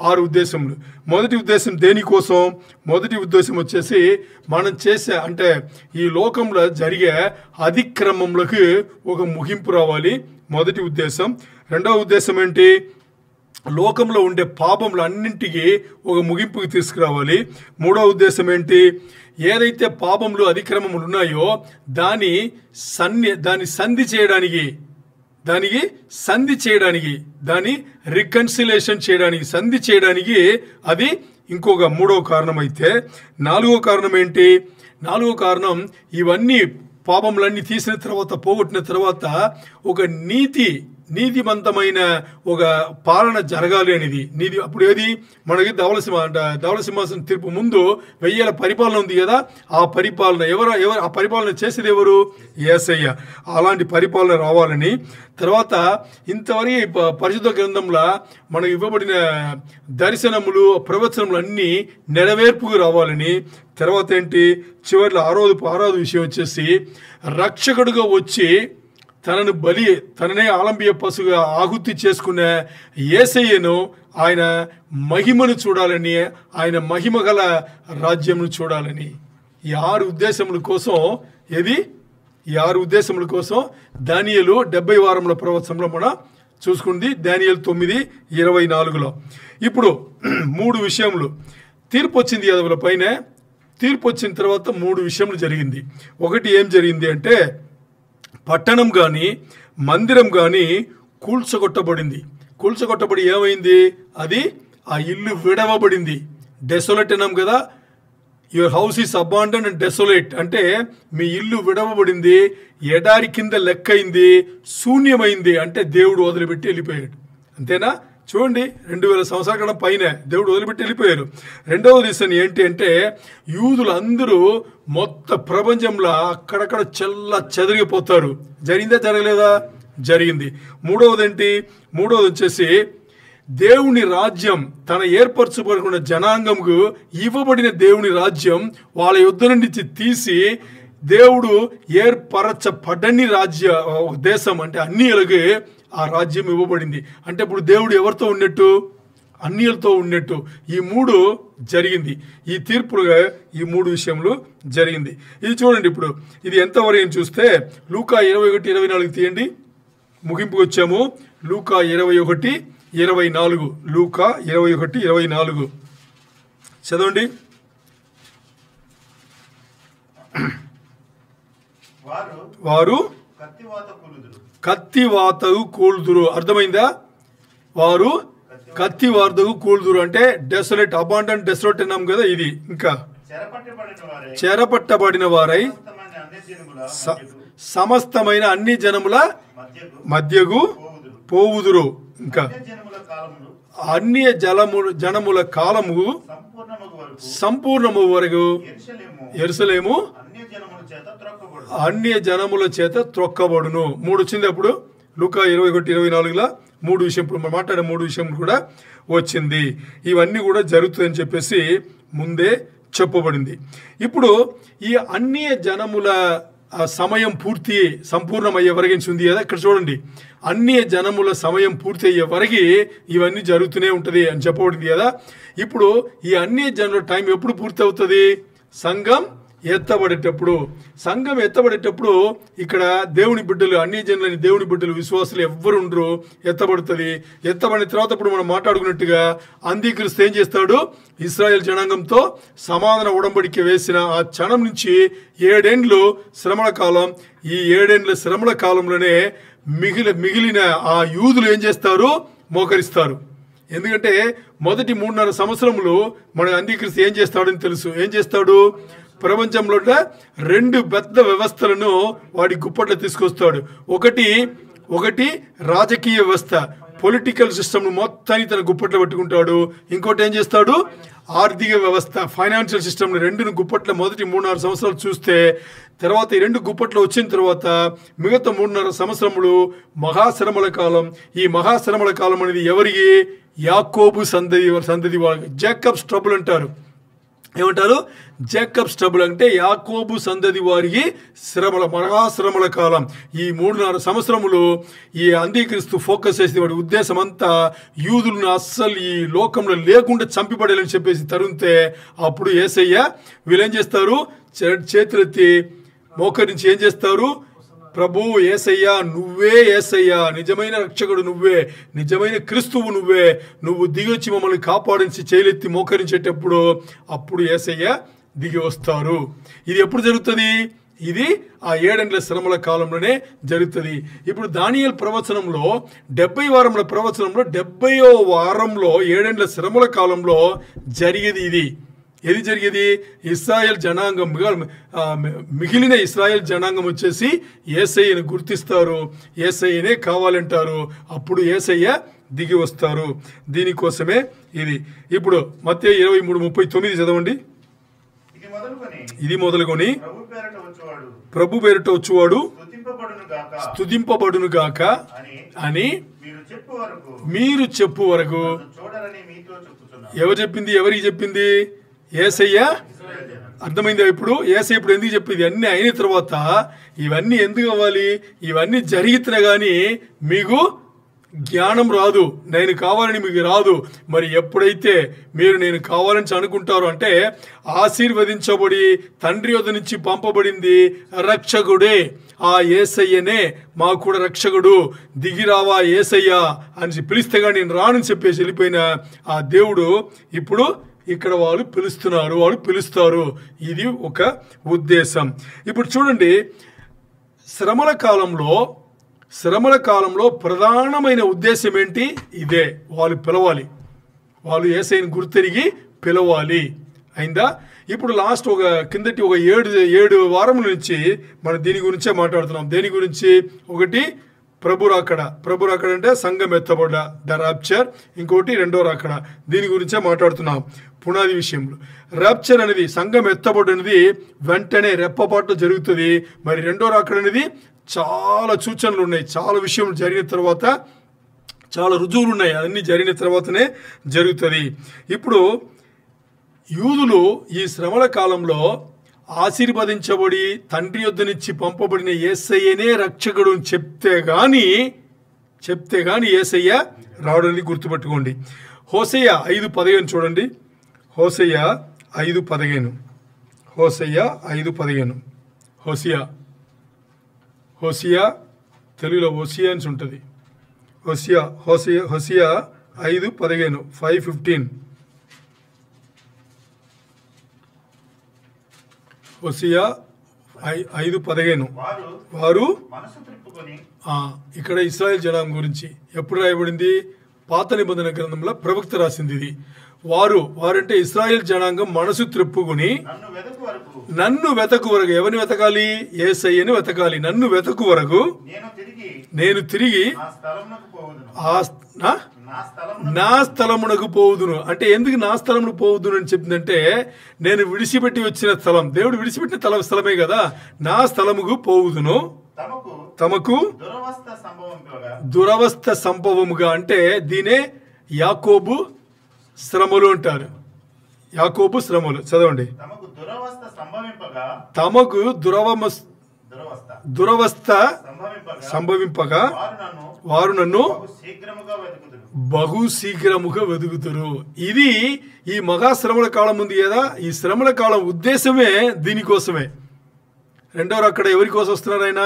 6 ఉద్దేశములు. మొదటి ఉద్దేశం దేనికోసం? మొదటి ఉద్దేశం వచ్చేసి మనం చేసే, అంటే ఈ లోకంలో జరిగే అతిక్రమములకు ఒక ముగింపు రావాలి, మొదటి ఉద్దేశం. రెండవ ఉద్దేశం ఏంటి? లోకంలో ఉండే పాపములు అన్నింటికి ఒక ముగింపుకి తీసుకురావాలి. మూడవ ఉద్దేశం ఏంటి? ఏదైతే పాపములు అతిక్రమములు ఉన్నాయో దాన్ని సంధి చేయడానికి, దాన్ని రికన్సిలేషన్ చేయడానికి, సంధి చేయడానికి అది ఇంకొక 3వ కారణం. అయితే 4వ కారణం ఏంటి? 4వ కారణం ఇవన్నీ పాపములన్నీ తీసిన తర్వాత, పోగొట్టిన తర్వాత ఒక నీతిమంతమైన ఒక పాలన జరగాలి అనేది నీతి. అప్పుడు ఏది మనకి ధవళ సింహాసనం తీర్పు ముందు 1000 ఏళ్ల పరిపాలన ఉంది కదా, ఆ పరిపాలన ఎవరు ఆ పరిపాలన చేసేది ఎవరు? యేసయ్య. అలాంటి పరిపాలన రావాలని, తర్వాత ఇంతవరకు పరిశుద్ధ గ్రంథంలో మనకు ఇవ్వబడిన దర్శనములు, ప్రవచనములు అన్నీ నెరవేర్పుకు రావాలని, తర్వాత ఏంటి? చివరిలో 6వ విషయం వచ్చేసి రక్షకుడుగా వచ్చి తననే ఆలంబియ పశువుగా ఆహుతి చేసుకున్న యేసయ్యను, ఆయన మహిమను చూడాలని, ఆయన మహిమ గల రాజ్యమును చూడాలని, ఈ 6 ఉద్దేశముల కోసం ఈ 6 ఉద్దేశముల కోసం దానియేలు 70 వారముల ప్రవచనంలో మనం చూసుకుంది. దానియేలు 9:24. ఇప్పుడు 3 విషయములు. తీర్పు వచ్చింది యాదవుల పైన. తీర్పు వచ్చిన తర్వాత 3 విషయములు జరిగింది. ఒకటి ఏం జరిగింది అంటే, పట్టణం కానీ మందిరం కానీ కూల్చగొట్టబడి ఏమైంది? అది ఆ ఇల్లు విడవబడింది. డెసోలేట్ అన్నాం కదా, your house is abandon and desolate అంటే మీ ఇల్లు విడవబడింది, ఎడారి కింద లెక్కైంది, శూన్యమైంది. అంటే దేవుడు వదిలిపెట్టి వెళ్ళిపోయాడు. అంతేనా? చూడండి, 2000 సంవత్సరాల కన్నా పైన దేవుడు వదిలిపెట్టి వెళ్ళిపోయారు. రెండవ రీజన్ ఏంటి అంటే, యూదులందరూ మొత్తం ప్రపంచంలో అక్కడక్కడ చెదిరిగిపోతారు. జరిగిందా జరగలేదా? జరిగింది. మూడవది వచ్చేసి దేవుని రాజ్యం, తన ఏర్పరచుకున్న జనాంగంకు ఇవ్వబడిన దేవుని రాజ్యం వాళ్ళ యుద్ధ నుంచి తీసి దేవుడు ఏర్పరచబడని దేశం, అంటే అన్యులకి ఆ రాజ్యం ఇవ్వబడింది. అంటే ఇప్పుడు దేవుడు ఎవరితో ఉన్నట్టు? అన్యులతో ఉన్నట్టు. ఈ 3 జరిగింది. ఈ తీర్పులుగా ఈ 3 విషయంలో జరిగింది. ఇది చూడండి. ఇప్పుడు ఇది ఎంతవరకు చూస్తే లూకా 21:24 తీయండి. ముగింపుకు వచ్చాము. లూకా 21:24. లూకా 21:24 చదవండి. వారు కత్తివాతకు కూల్దురు. అర్థమైందా? వారు కత్తివాతకు కూల్దురు అంటే డెసోలేట్, అబాండన్ డెసోలేట్ అన్నాం కదా. ఇది ఇంకా చెరపట్టబడిన వారై సమస్తమైన అన్ని జనముల మధ్యకు పోవుదురు. ఇంకా అన్ని జనముల కాలము సంపూర్ణము వరకు యెరూషలేము అన్య జనముల చేత త్రొక్కబడును. 3 వచ్చింది అప్పుడు లూకా 21:24 3 విషయం. ఇప్పుడు మనం మాట్లాడే 3 విషయం కూడా వచ్చింది. ఇవన్నీ కూడా జరుగుతుందని చెప్పేసి ముందే చెప్పబడింది. ఇప్పుడు ఈ అన్య జనముల సమయం సంపూర్ణమయ్యే వరకు ఉంది కదా. ఇక్కడ చూడండి, అన్య జనముల సమయం పూర్తి అయ్యే వరకు ఇవన్నీ జరుగుతూనే ఉంటుంది అని చెప్పబడింది కదా. ఇప్పుడు ఈ అన్య జనుల టైం ఎప్పుడు పూర్తి అవుతుంది? సంఘం ఎత్తబడేటప్పుడు, సంఘం ఎత్తబడేటప్పుడు ఇక్కడ దేవుని బిడ్డలు, అన్ని జనులని దేవుని బిడ్డలు, విశ్వాసులు ఎవ్వరు ఉండరు, ఎత్తబడుతుంది. ఎత్తబడిన తర్వాత ఇప్పుడు మనం మాట్లాడుకున్నట్టుగా అంత్యక్రీస్తు ఏం చేస్తాడు? ఇశ్రాయేల్ జనాంగంతో సమాధాన ఉడంబడిక వేసిన ఆ క్షణం నుంచి 7 ఏండ్లు శ్రమల కాలం. ఈ 7 ఏండ్ల శ్రమల కాలంలోనే మిగిలిన ఆ యూదులు ఏం చేస్తారు? మోకరిస్తారు. ఎందుకంటే మొదటి 3.5 సంవత్సరములు మన అంత్యక్రీస్తు ఏం చేస్తాడని తెలుసు. ఏం చేస్తాడు? ప్రపంచంలో 2 పెద్ద వ్యవస్థలను వాడి గుప్పట్లో తీసుకొస్తాడు. ఒకటి రాజకీయ వ్యవస్థ, పొలిటికల్ సిస్టమ్ మొత్తాన్ని తన గుప్పట్లో పెట్టుకుంటాడు. ఇంకోటి ఏం చేస్తాడు? ఆర్థిక వ్యవస్థ, ఫైనాన్షియల్ సిస్టమ్, 2ను గుప్పట్లో మొదటి 3.5 సంవత్సరాలు చూస్తే, తర్వాత ఈ 2 గుప్పట్లో వచ్చిన తర్వాత మిగతా 3.5 సంవత్సరములు మహాశ్రమల కాలం. ఈ మహాశ్రమల కాలం అనేది ఎవరికి? యాకోబు సంతతి వాళ్ళకి. జాకబ్స్ ట్రబుల్ అంటారు. ఏమంటారు? జాకబ్స్ ట్రబుల్ అంటే యాకోబు సంతతి వారికి మహాశ్రమల కాలం. ఈ 3.5 సంవత్సరములు ఈ అంత్యక్రీస్తు ఫోకస్ చేసి వాడి ఉద్దేశం అంతా యూదులను అస్సలు ఈ లోకంలో లేకుండా చంపిపడేయాలని చెప్పేసి తరుణితే, అప్పుడు యేసయ్య వీళ్ళేం చేస్తారు? చేతులెత్తి మోకరించి ఏం చేస్తారు? ప్రభు యేసయ్యా, నువ్వే యేసయ్యా, నిజమైన రక్షకుడు నువ్వే, నిజమైన క్రీస్తువు నువ్వే, నువ్వు దిగొచ్చి మమ్మల్ని కాపాడించి చేయలెత్తి మోకరించేటప్పుడు అప్పుడు యేసయ్య దిగి వస్తారు. ఇది ఎప్పుడు జరుగుతుంది? ఇది ఆ 7 ఏండ్ల శ్రమల కాలంలోనే జరుగుతుంది. ఇప్పుడు దానియేలు ప్రవచనంలో 70 వారముల ప్రవచనంలో 70వ వారంలో 7 ఏండ్ల శ్రమల కాలంలో జరిగేది ఇది. ఏది జరిగేది? ఇశ్రాయేల్ జనాంగం, మిగిలిన ఇశ్రాయేల్ జనాంగం వచ్చేసి యేసయ్యను గుర్తిస్తారు, యేసయ్యనే కావాలంటారు. అప్పుడు యేసయ్య దిగి వస్తారు. దీనికోసమే ఇది. ఇప్పుడు మత్తయి 23:39 చదవండి. ఇది మొదలుకొని ప్రభు పేరిట వచ్చువాడు స్తుతింపబడును గాక అని మీరు చెప్పు వరకు. ఎవరు చెప్పింది? ఎవరికి చెప్పింది? యేసయ్య. అర్థమైందా? ఇప్పుడు యేసయ్య ఇప్పుడు ఎందుకు చెప్పింది? అన్నీ అయిన తర్వాత ఇవన్నీ ఎందుకు అవ్వాలి? ఇవన్నీ జరిగితే కానీ మీకు జ్ఞానం రాదు, నేను కావాలని మీకు రాదు. మరి ఎప్పుడైతే మీరు నేను కావాలని అనుకుంటారో, అంటే ఆశీర్వదించబడి తండ్రి యొద్ద నుంచి పంపబడింది రక్షకుడే, ఆ యేసయ్యనే మాకు కూడా రక్షకుడు, దిగిరావా యేసయ్య అని పిలిస్తే కానీ నేను రానని చెప్పేసి వెళ్ళిపోయిన ఆ దేవుడు ఇప్పుడు ఇక్కడ వాళ్ళు పిలుస్తారు. ఇది ఒక ఉద్దేశం. ఇప్పుడు చూడండి, శ్రమల కాలంలో ప్రధానమైన ఉద్దేశం ఏంటి? ఇదే. వాళ్ళు పిలవాలి, వాళ్ళు యేసయ్యను గుర్తెరిగి పిలవాలి. అయిందా? ఇప్పుడు లాస్ట్ కిందటి 7 వారముల నుంచి మనం దీని గురించే మాట్లాడుతున్నాం. దేని గురించి? ఒకటి ప్రభు రాకడ అంటే సంఘం ఎత్తబడ్డ, ద ర్యాప్చర్. ఇంకోటి 2వ రాకడ. దీని గురించే మాట్లాడుతున్నాం పునాది విషయంలో. ర్యాప్చర్ అనేది, సంఘం ఎత్తబడ్డ అనేది వెంటనే రెప్పపాటు జరుగుతుంది. మరి 2వ రాకడ అనేది చాలా సూచనలు ఉన్నాయి, చాలా విషయం జరిగిన తర్వాత, చాలా రుజువులు ఉన్నాయి, అన్నీ జరిగిన తర్వాతనే జరుగుతుంది. ఇప్పుడు యూదులు ఈ శ్రమల కాలంలో ఆశీర్వదించబడి తండ్రి యొద్ద నుంచి పంపబడిన యేసయ్యనే రక్షకుడు అని చెప్తే గాని యేసయ్య రావడానికి గుర్తుపెట్టుకోండి. హోషేయ 5:15 చూడండి. హోషేయ 5:15. హోషేయ తెలుగులో హోషియా అని ఉంటుంది. హోషేయ 5:15, 5:15. హోషేయ 5:15. వారు ఇక్కడ ఇశ్రాయేల్ జనాంగం గురించి ఎప్పుడు రాయబడింది? పాత నిబంధన గ్రంథంలో ప్రవక్త రాసింది ఇది. వారంటే ఇశ్రాయేల్ జనాంగం మనసు త్రిప్పుకొని నన్ను వెతకు వరకు. ఎవరిని వెతకాలి? యేసయ్యను వెతకాలి. నన్ను వెతకు వరకు నేను తిరిగి నా స్థలమునకు పోవుదును. అంటే ఎందుకు నా స్థలమును పోవుదును అని చెప్పిందంటే, నేను విడిచిపెట్టి వచ్చిన స్థలం, దేవుడు విడిచిపెట్టిన స్థలమే కదా. నా స్థలముకు పోవుదును, తమకు దురవస్థ సంభవముగా. అంటే దీనే యాకోబు శ్రమలు అంటారు. యాకోబు శ్రమలు చదవండి. తమకు దురవస్థ సంభవింపగా వారు నన్ను బహు శీఘ్రముగా వెతుకుతురు. ఇది ఈ మహాశ్రమల కాలం ఉంది కదా, ఈ శ్రమల కాలం ఉద్దేశమే దీనికోసమే. రెండవ అక్కడ ఎవరి కోసం వస్తున్నారు? ఆయన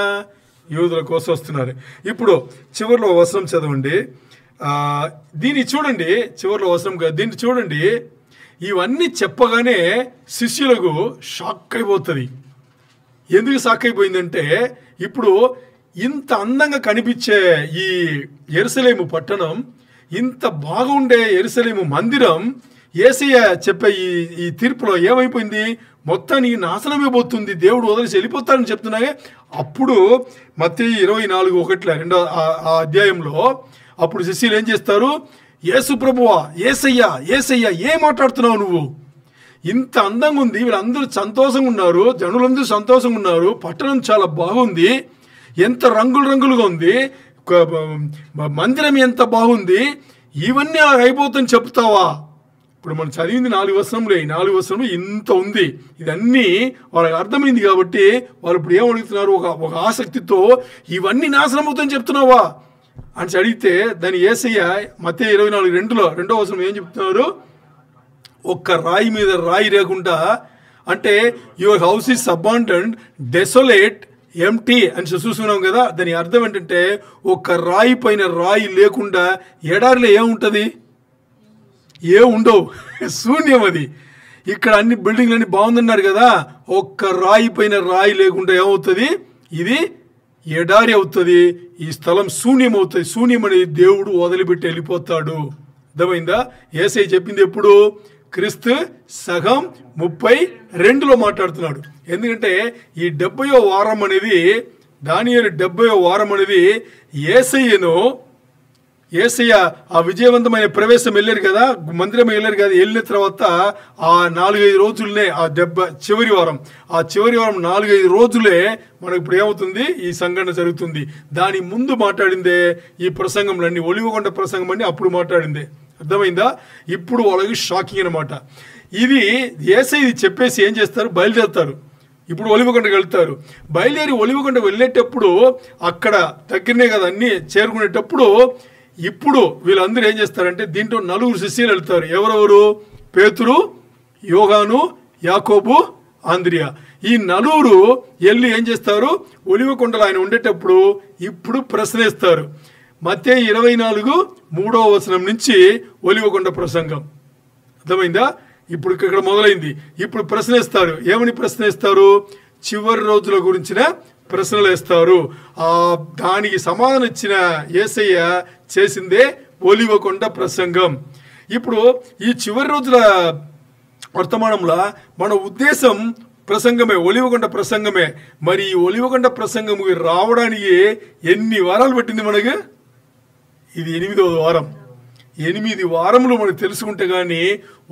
యూదుల కోసం వస్తున్నారు. ఇప్పుడు చివరిలో వచనం చదవండి. దీన్ని చూడండి, చివరిలో వచనం దీన్ని చూడండి. ఇవన్నీ చెప్పగానే శిష్యులకు షాక్ అయిపోతుంది. ఎందుకు షాక్ అయిపోయిందంటే, ఇప్పుడు ఇంత అందంగా కనిపించే ఈ యెరూషలేము పట్టణం, ఇంత బాగుండే యెరూషలేము మందిరం యేసయ్య చెప్పే ఈ తీర్పులో ఏమైపోయింది? మొత్తానికి నాశనమైపోతుంది, దేవుడు వదిలేసి వెళ్ళిపోతారని చెప్తున్నాగే. అప్పుడు మత్తయి 24:1 ఆ అధ్యాయంలో అప్పుడు శిష్యులు ఏం చేస్తారు? యేసు ప్రభువా, యేసయ్యా, యేసయ్యా, ఏం మాట్లాడుతున్నావు నువ్వు? ఇంత అందంగా ఉంది, వీళ్ళందరూ సంతోషంగా ఉన్నారు, జనులందరూ సంతోషంగా ఉన్నారు, పట్టణం చాలా బాగుంది, ఎంత రంగులు రంగులుగా ఉంది, మందిరం ఎంత బాగుంది, ఇవన్నీ అలా అయిపోతుందని చెప్తావా? ఇప్పుడు మనం చదివింది 4 వచనంలో, ఈ 4 వచనంలో ఇంత ఉంది. ఇదన్నీ వాళ్ళకి అర్థమైంది కాబట్టి వాళ్ళు ఇప్పుడు ఏం అడుగుతున్నారు? ఒక ఆసక్తితో ఇవన్నీ నాశనం అవుతుందని చెప్తున్నావా అని అడిగితే దాని యేసయ్య మత్తయి 24:2 రెండవ వచనం ఏం చెప్తున్నారు? ఒక్క రాయి మీద రాయి లేకుండా, అంటే your house is abandoned, desolate, empty అని చూస్తున్నాం కదా. దాని అర్థం ఏంటంటే ఒక్క రాయి పైన రాయి లేకుండా ఎడారిలో ఏముంటుంది? ఉండవు, శూన్యం అది. ఇక్కడ అన్ని బిల్డింగ్లన్నీ బాగుందన్నారు కదా, ఒక్క రాయి పైన రాయి లేకుండా ఏమవుతుంది? ఇది ఎడారి అవుతుంది, ఈ స్థలం శూన్యం అవుతుంది. శూన్యం అనేది దేవుడు వదిలిపెట్టి వెళ్ళిపోతాడు. అర్థమైందా? యేసయ్య చెప్పింది ఎప్పుడు? క్రీస్తు సగం 32లో మాట్లాడుతున్నాడు. ఎందుకంటే ఈ 70వ వారం అనేది, దానియేలు 70వ వారం అనేది యేసయ్య ఆ విజయవంతమైన ప్రవేశం వెళ్ళారు కదా, మందిరం వెళ్ళారు కదా, వెళ్ళిన తర్వాత ఆ 4-5 రోజులనే ఆ చివరి వారం 4-5 రోజులే మనకు ఇప్పుడు ఏమవుతుంది? ఈ సంఘటన జరుగుతుంది. దాని ముందు మాట్లాడిందే ఈ ప్రసంగంలన్నీ, ఒలివకొండ ప్రసంగం అని అప్పుడు మాట్లాడిందే. అర్థమైందా? ఇప్పుడు వాళ్ళకి షాకింగ్ అనమాట. ఇది యేసయ్య చెప్పేసి ఏం చేస్తారు? బయలుదేరుతారు. ఇప్పుడు ఒలివకొండకు వెళ్తారు. బయలుదేరి ఒలివకొండకు వెళ్ళేటప్పుడు అక్కడ దగ్గరనే కదా అన్నీ చేరుకునేటప్పుడు ఇప్పుడు వీళ్ళందరూ ఏం చేస్తారంటే, దీంట్లో 4 శిష్యులు వెళ్తారు. ఎవరెవరు? పేతురు, యోహాను, యాకోబు, ఆంద్రియా. ఈ 4 వెళ్ళి ఏం చేస్తారు? ఒలివకొండలో ఆయన ఉండేటప్పుడు ఇప్పుడు ప్రశ్నిస్తారు. మత్తయి 24:3వ వచనం నుంచి ఒలివకొండ ప్రసంగం. అర్థమైందా? ఇప్పుడు ఇక్కడ మొదలైంది. ఇప్పుడు ప్రశ్నిస్తారు. ఏమని ప్రశ్నిస్తారు? చివరి రోజుల గురించిన ప్రశ్నలు వేస్తారు. దానికి సమాధానం ఇచ్చిన యేసయ్య చేసిందే ఒలివకొండ ప్రసంగం. ఇప్పుడు ఈ చివరి రోజుల వర్తమానంలో మన ఉద్దేశం ప్రసంగమే, ఒలివకొండ ప్రసంగమే. మరి ఈ ఒలివకొండ ప్రసంగం రావడానికి ఎన్ని వారాలు పట్టింది మనకి? ఇది 8వ వారం. 8 వారములు మనకు తెలుసుకుంటే కానీ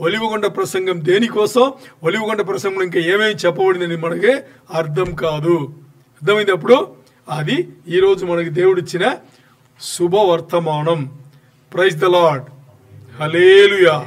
ఒలివకొండ ప్రసంగం దేనికోసం, ఒలివకొండ ప్రసంగం ఇంకా ఏమేమి చెప్పబడిందని మనకి అర్థం కాదు. అర్థమైంది? అప్పుడు అది ఈరోజు మనకి దేవుడిచ్చిన శుభవర్తమానం. Praise the lord. హల్లెలూయా.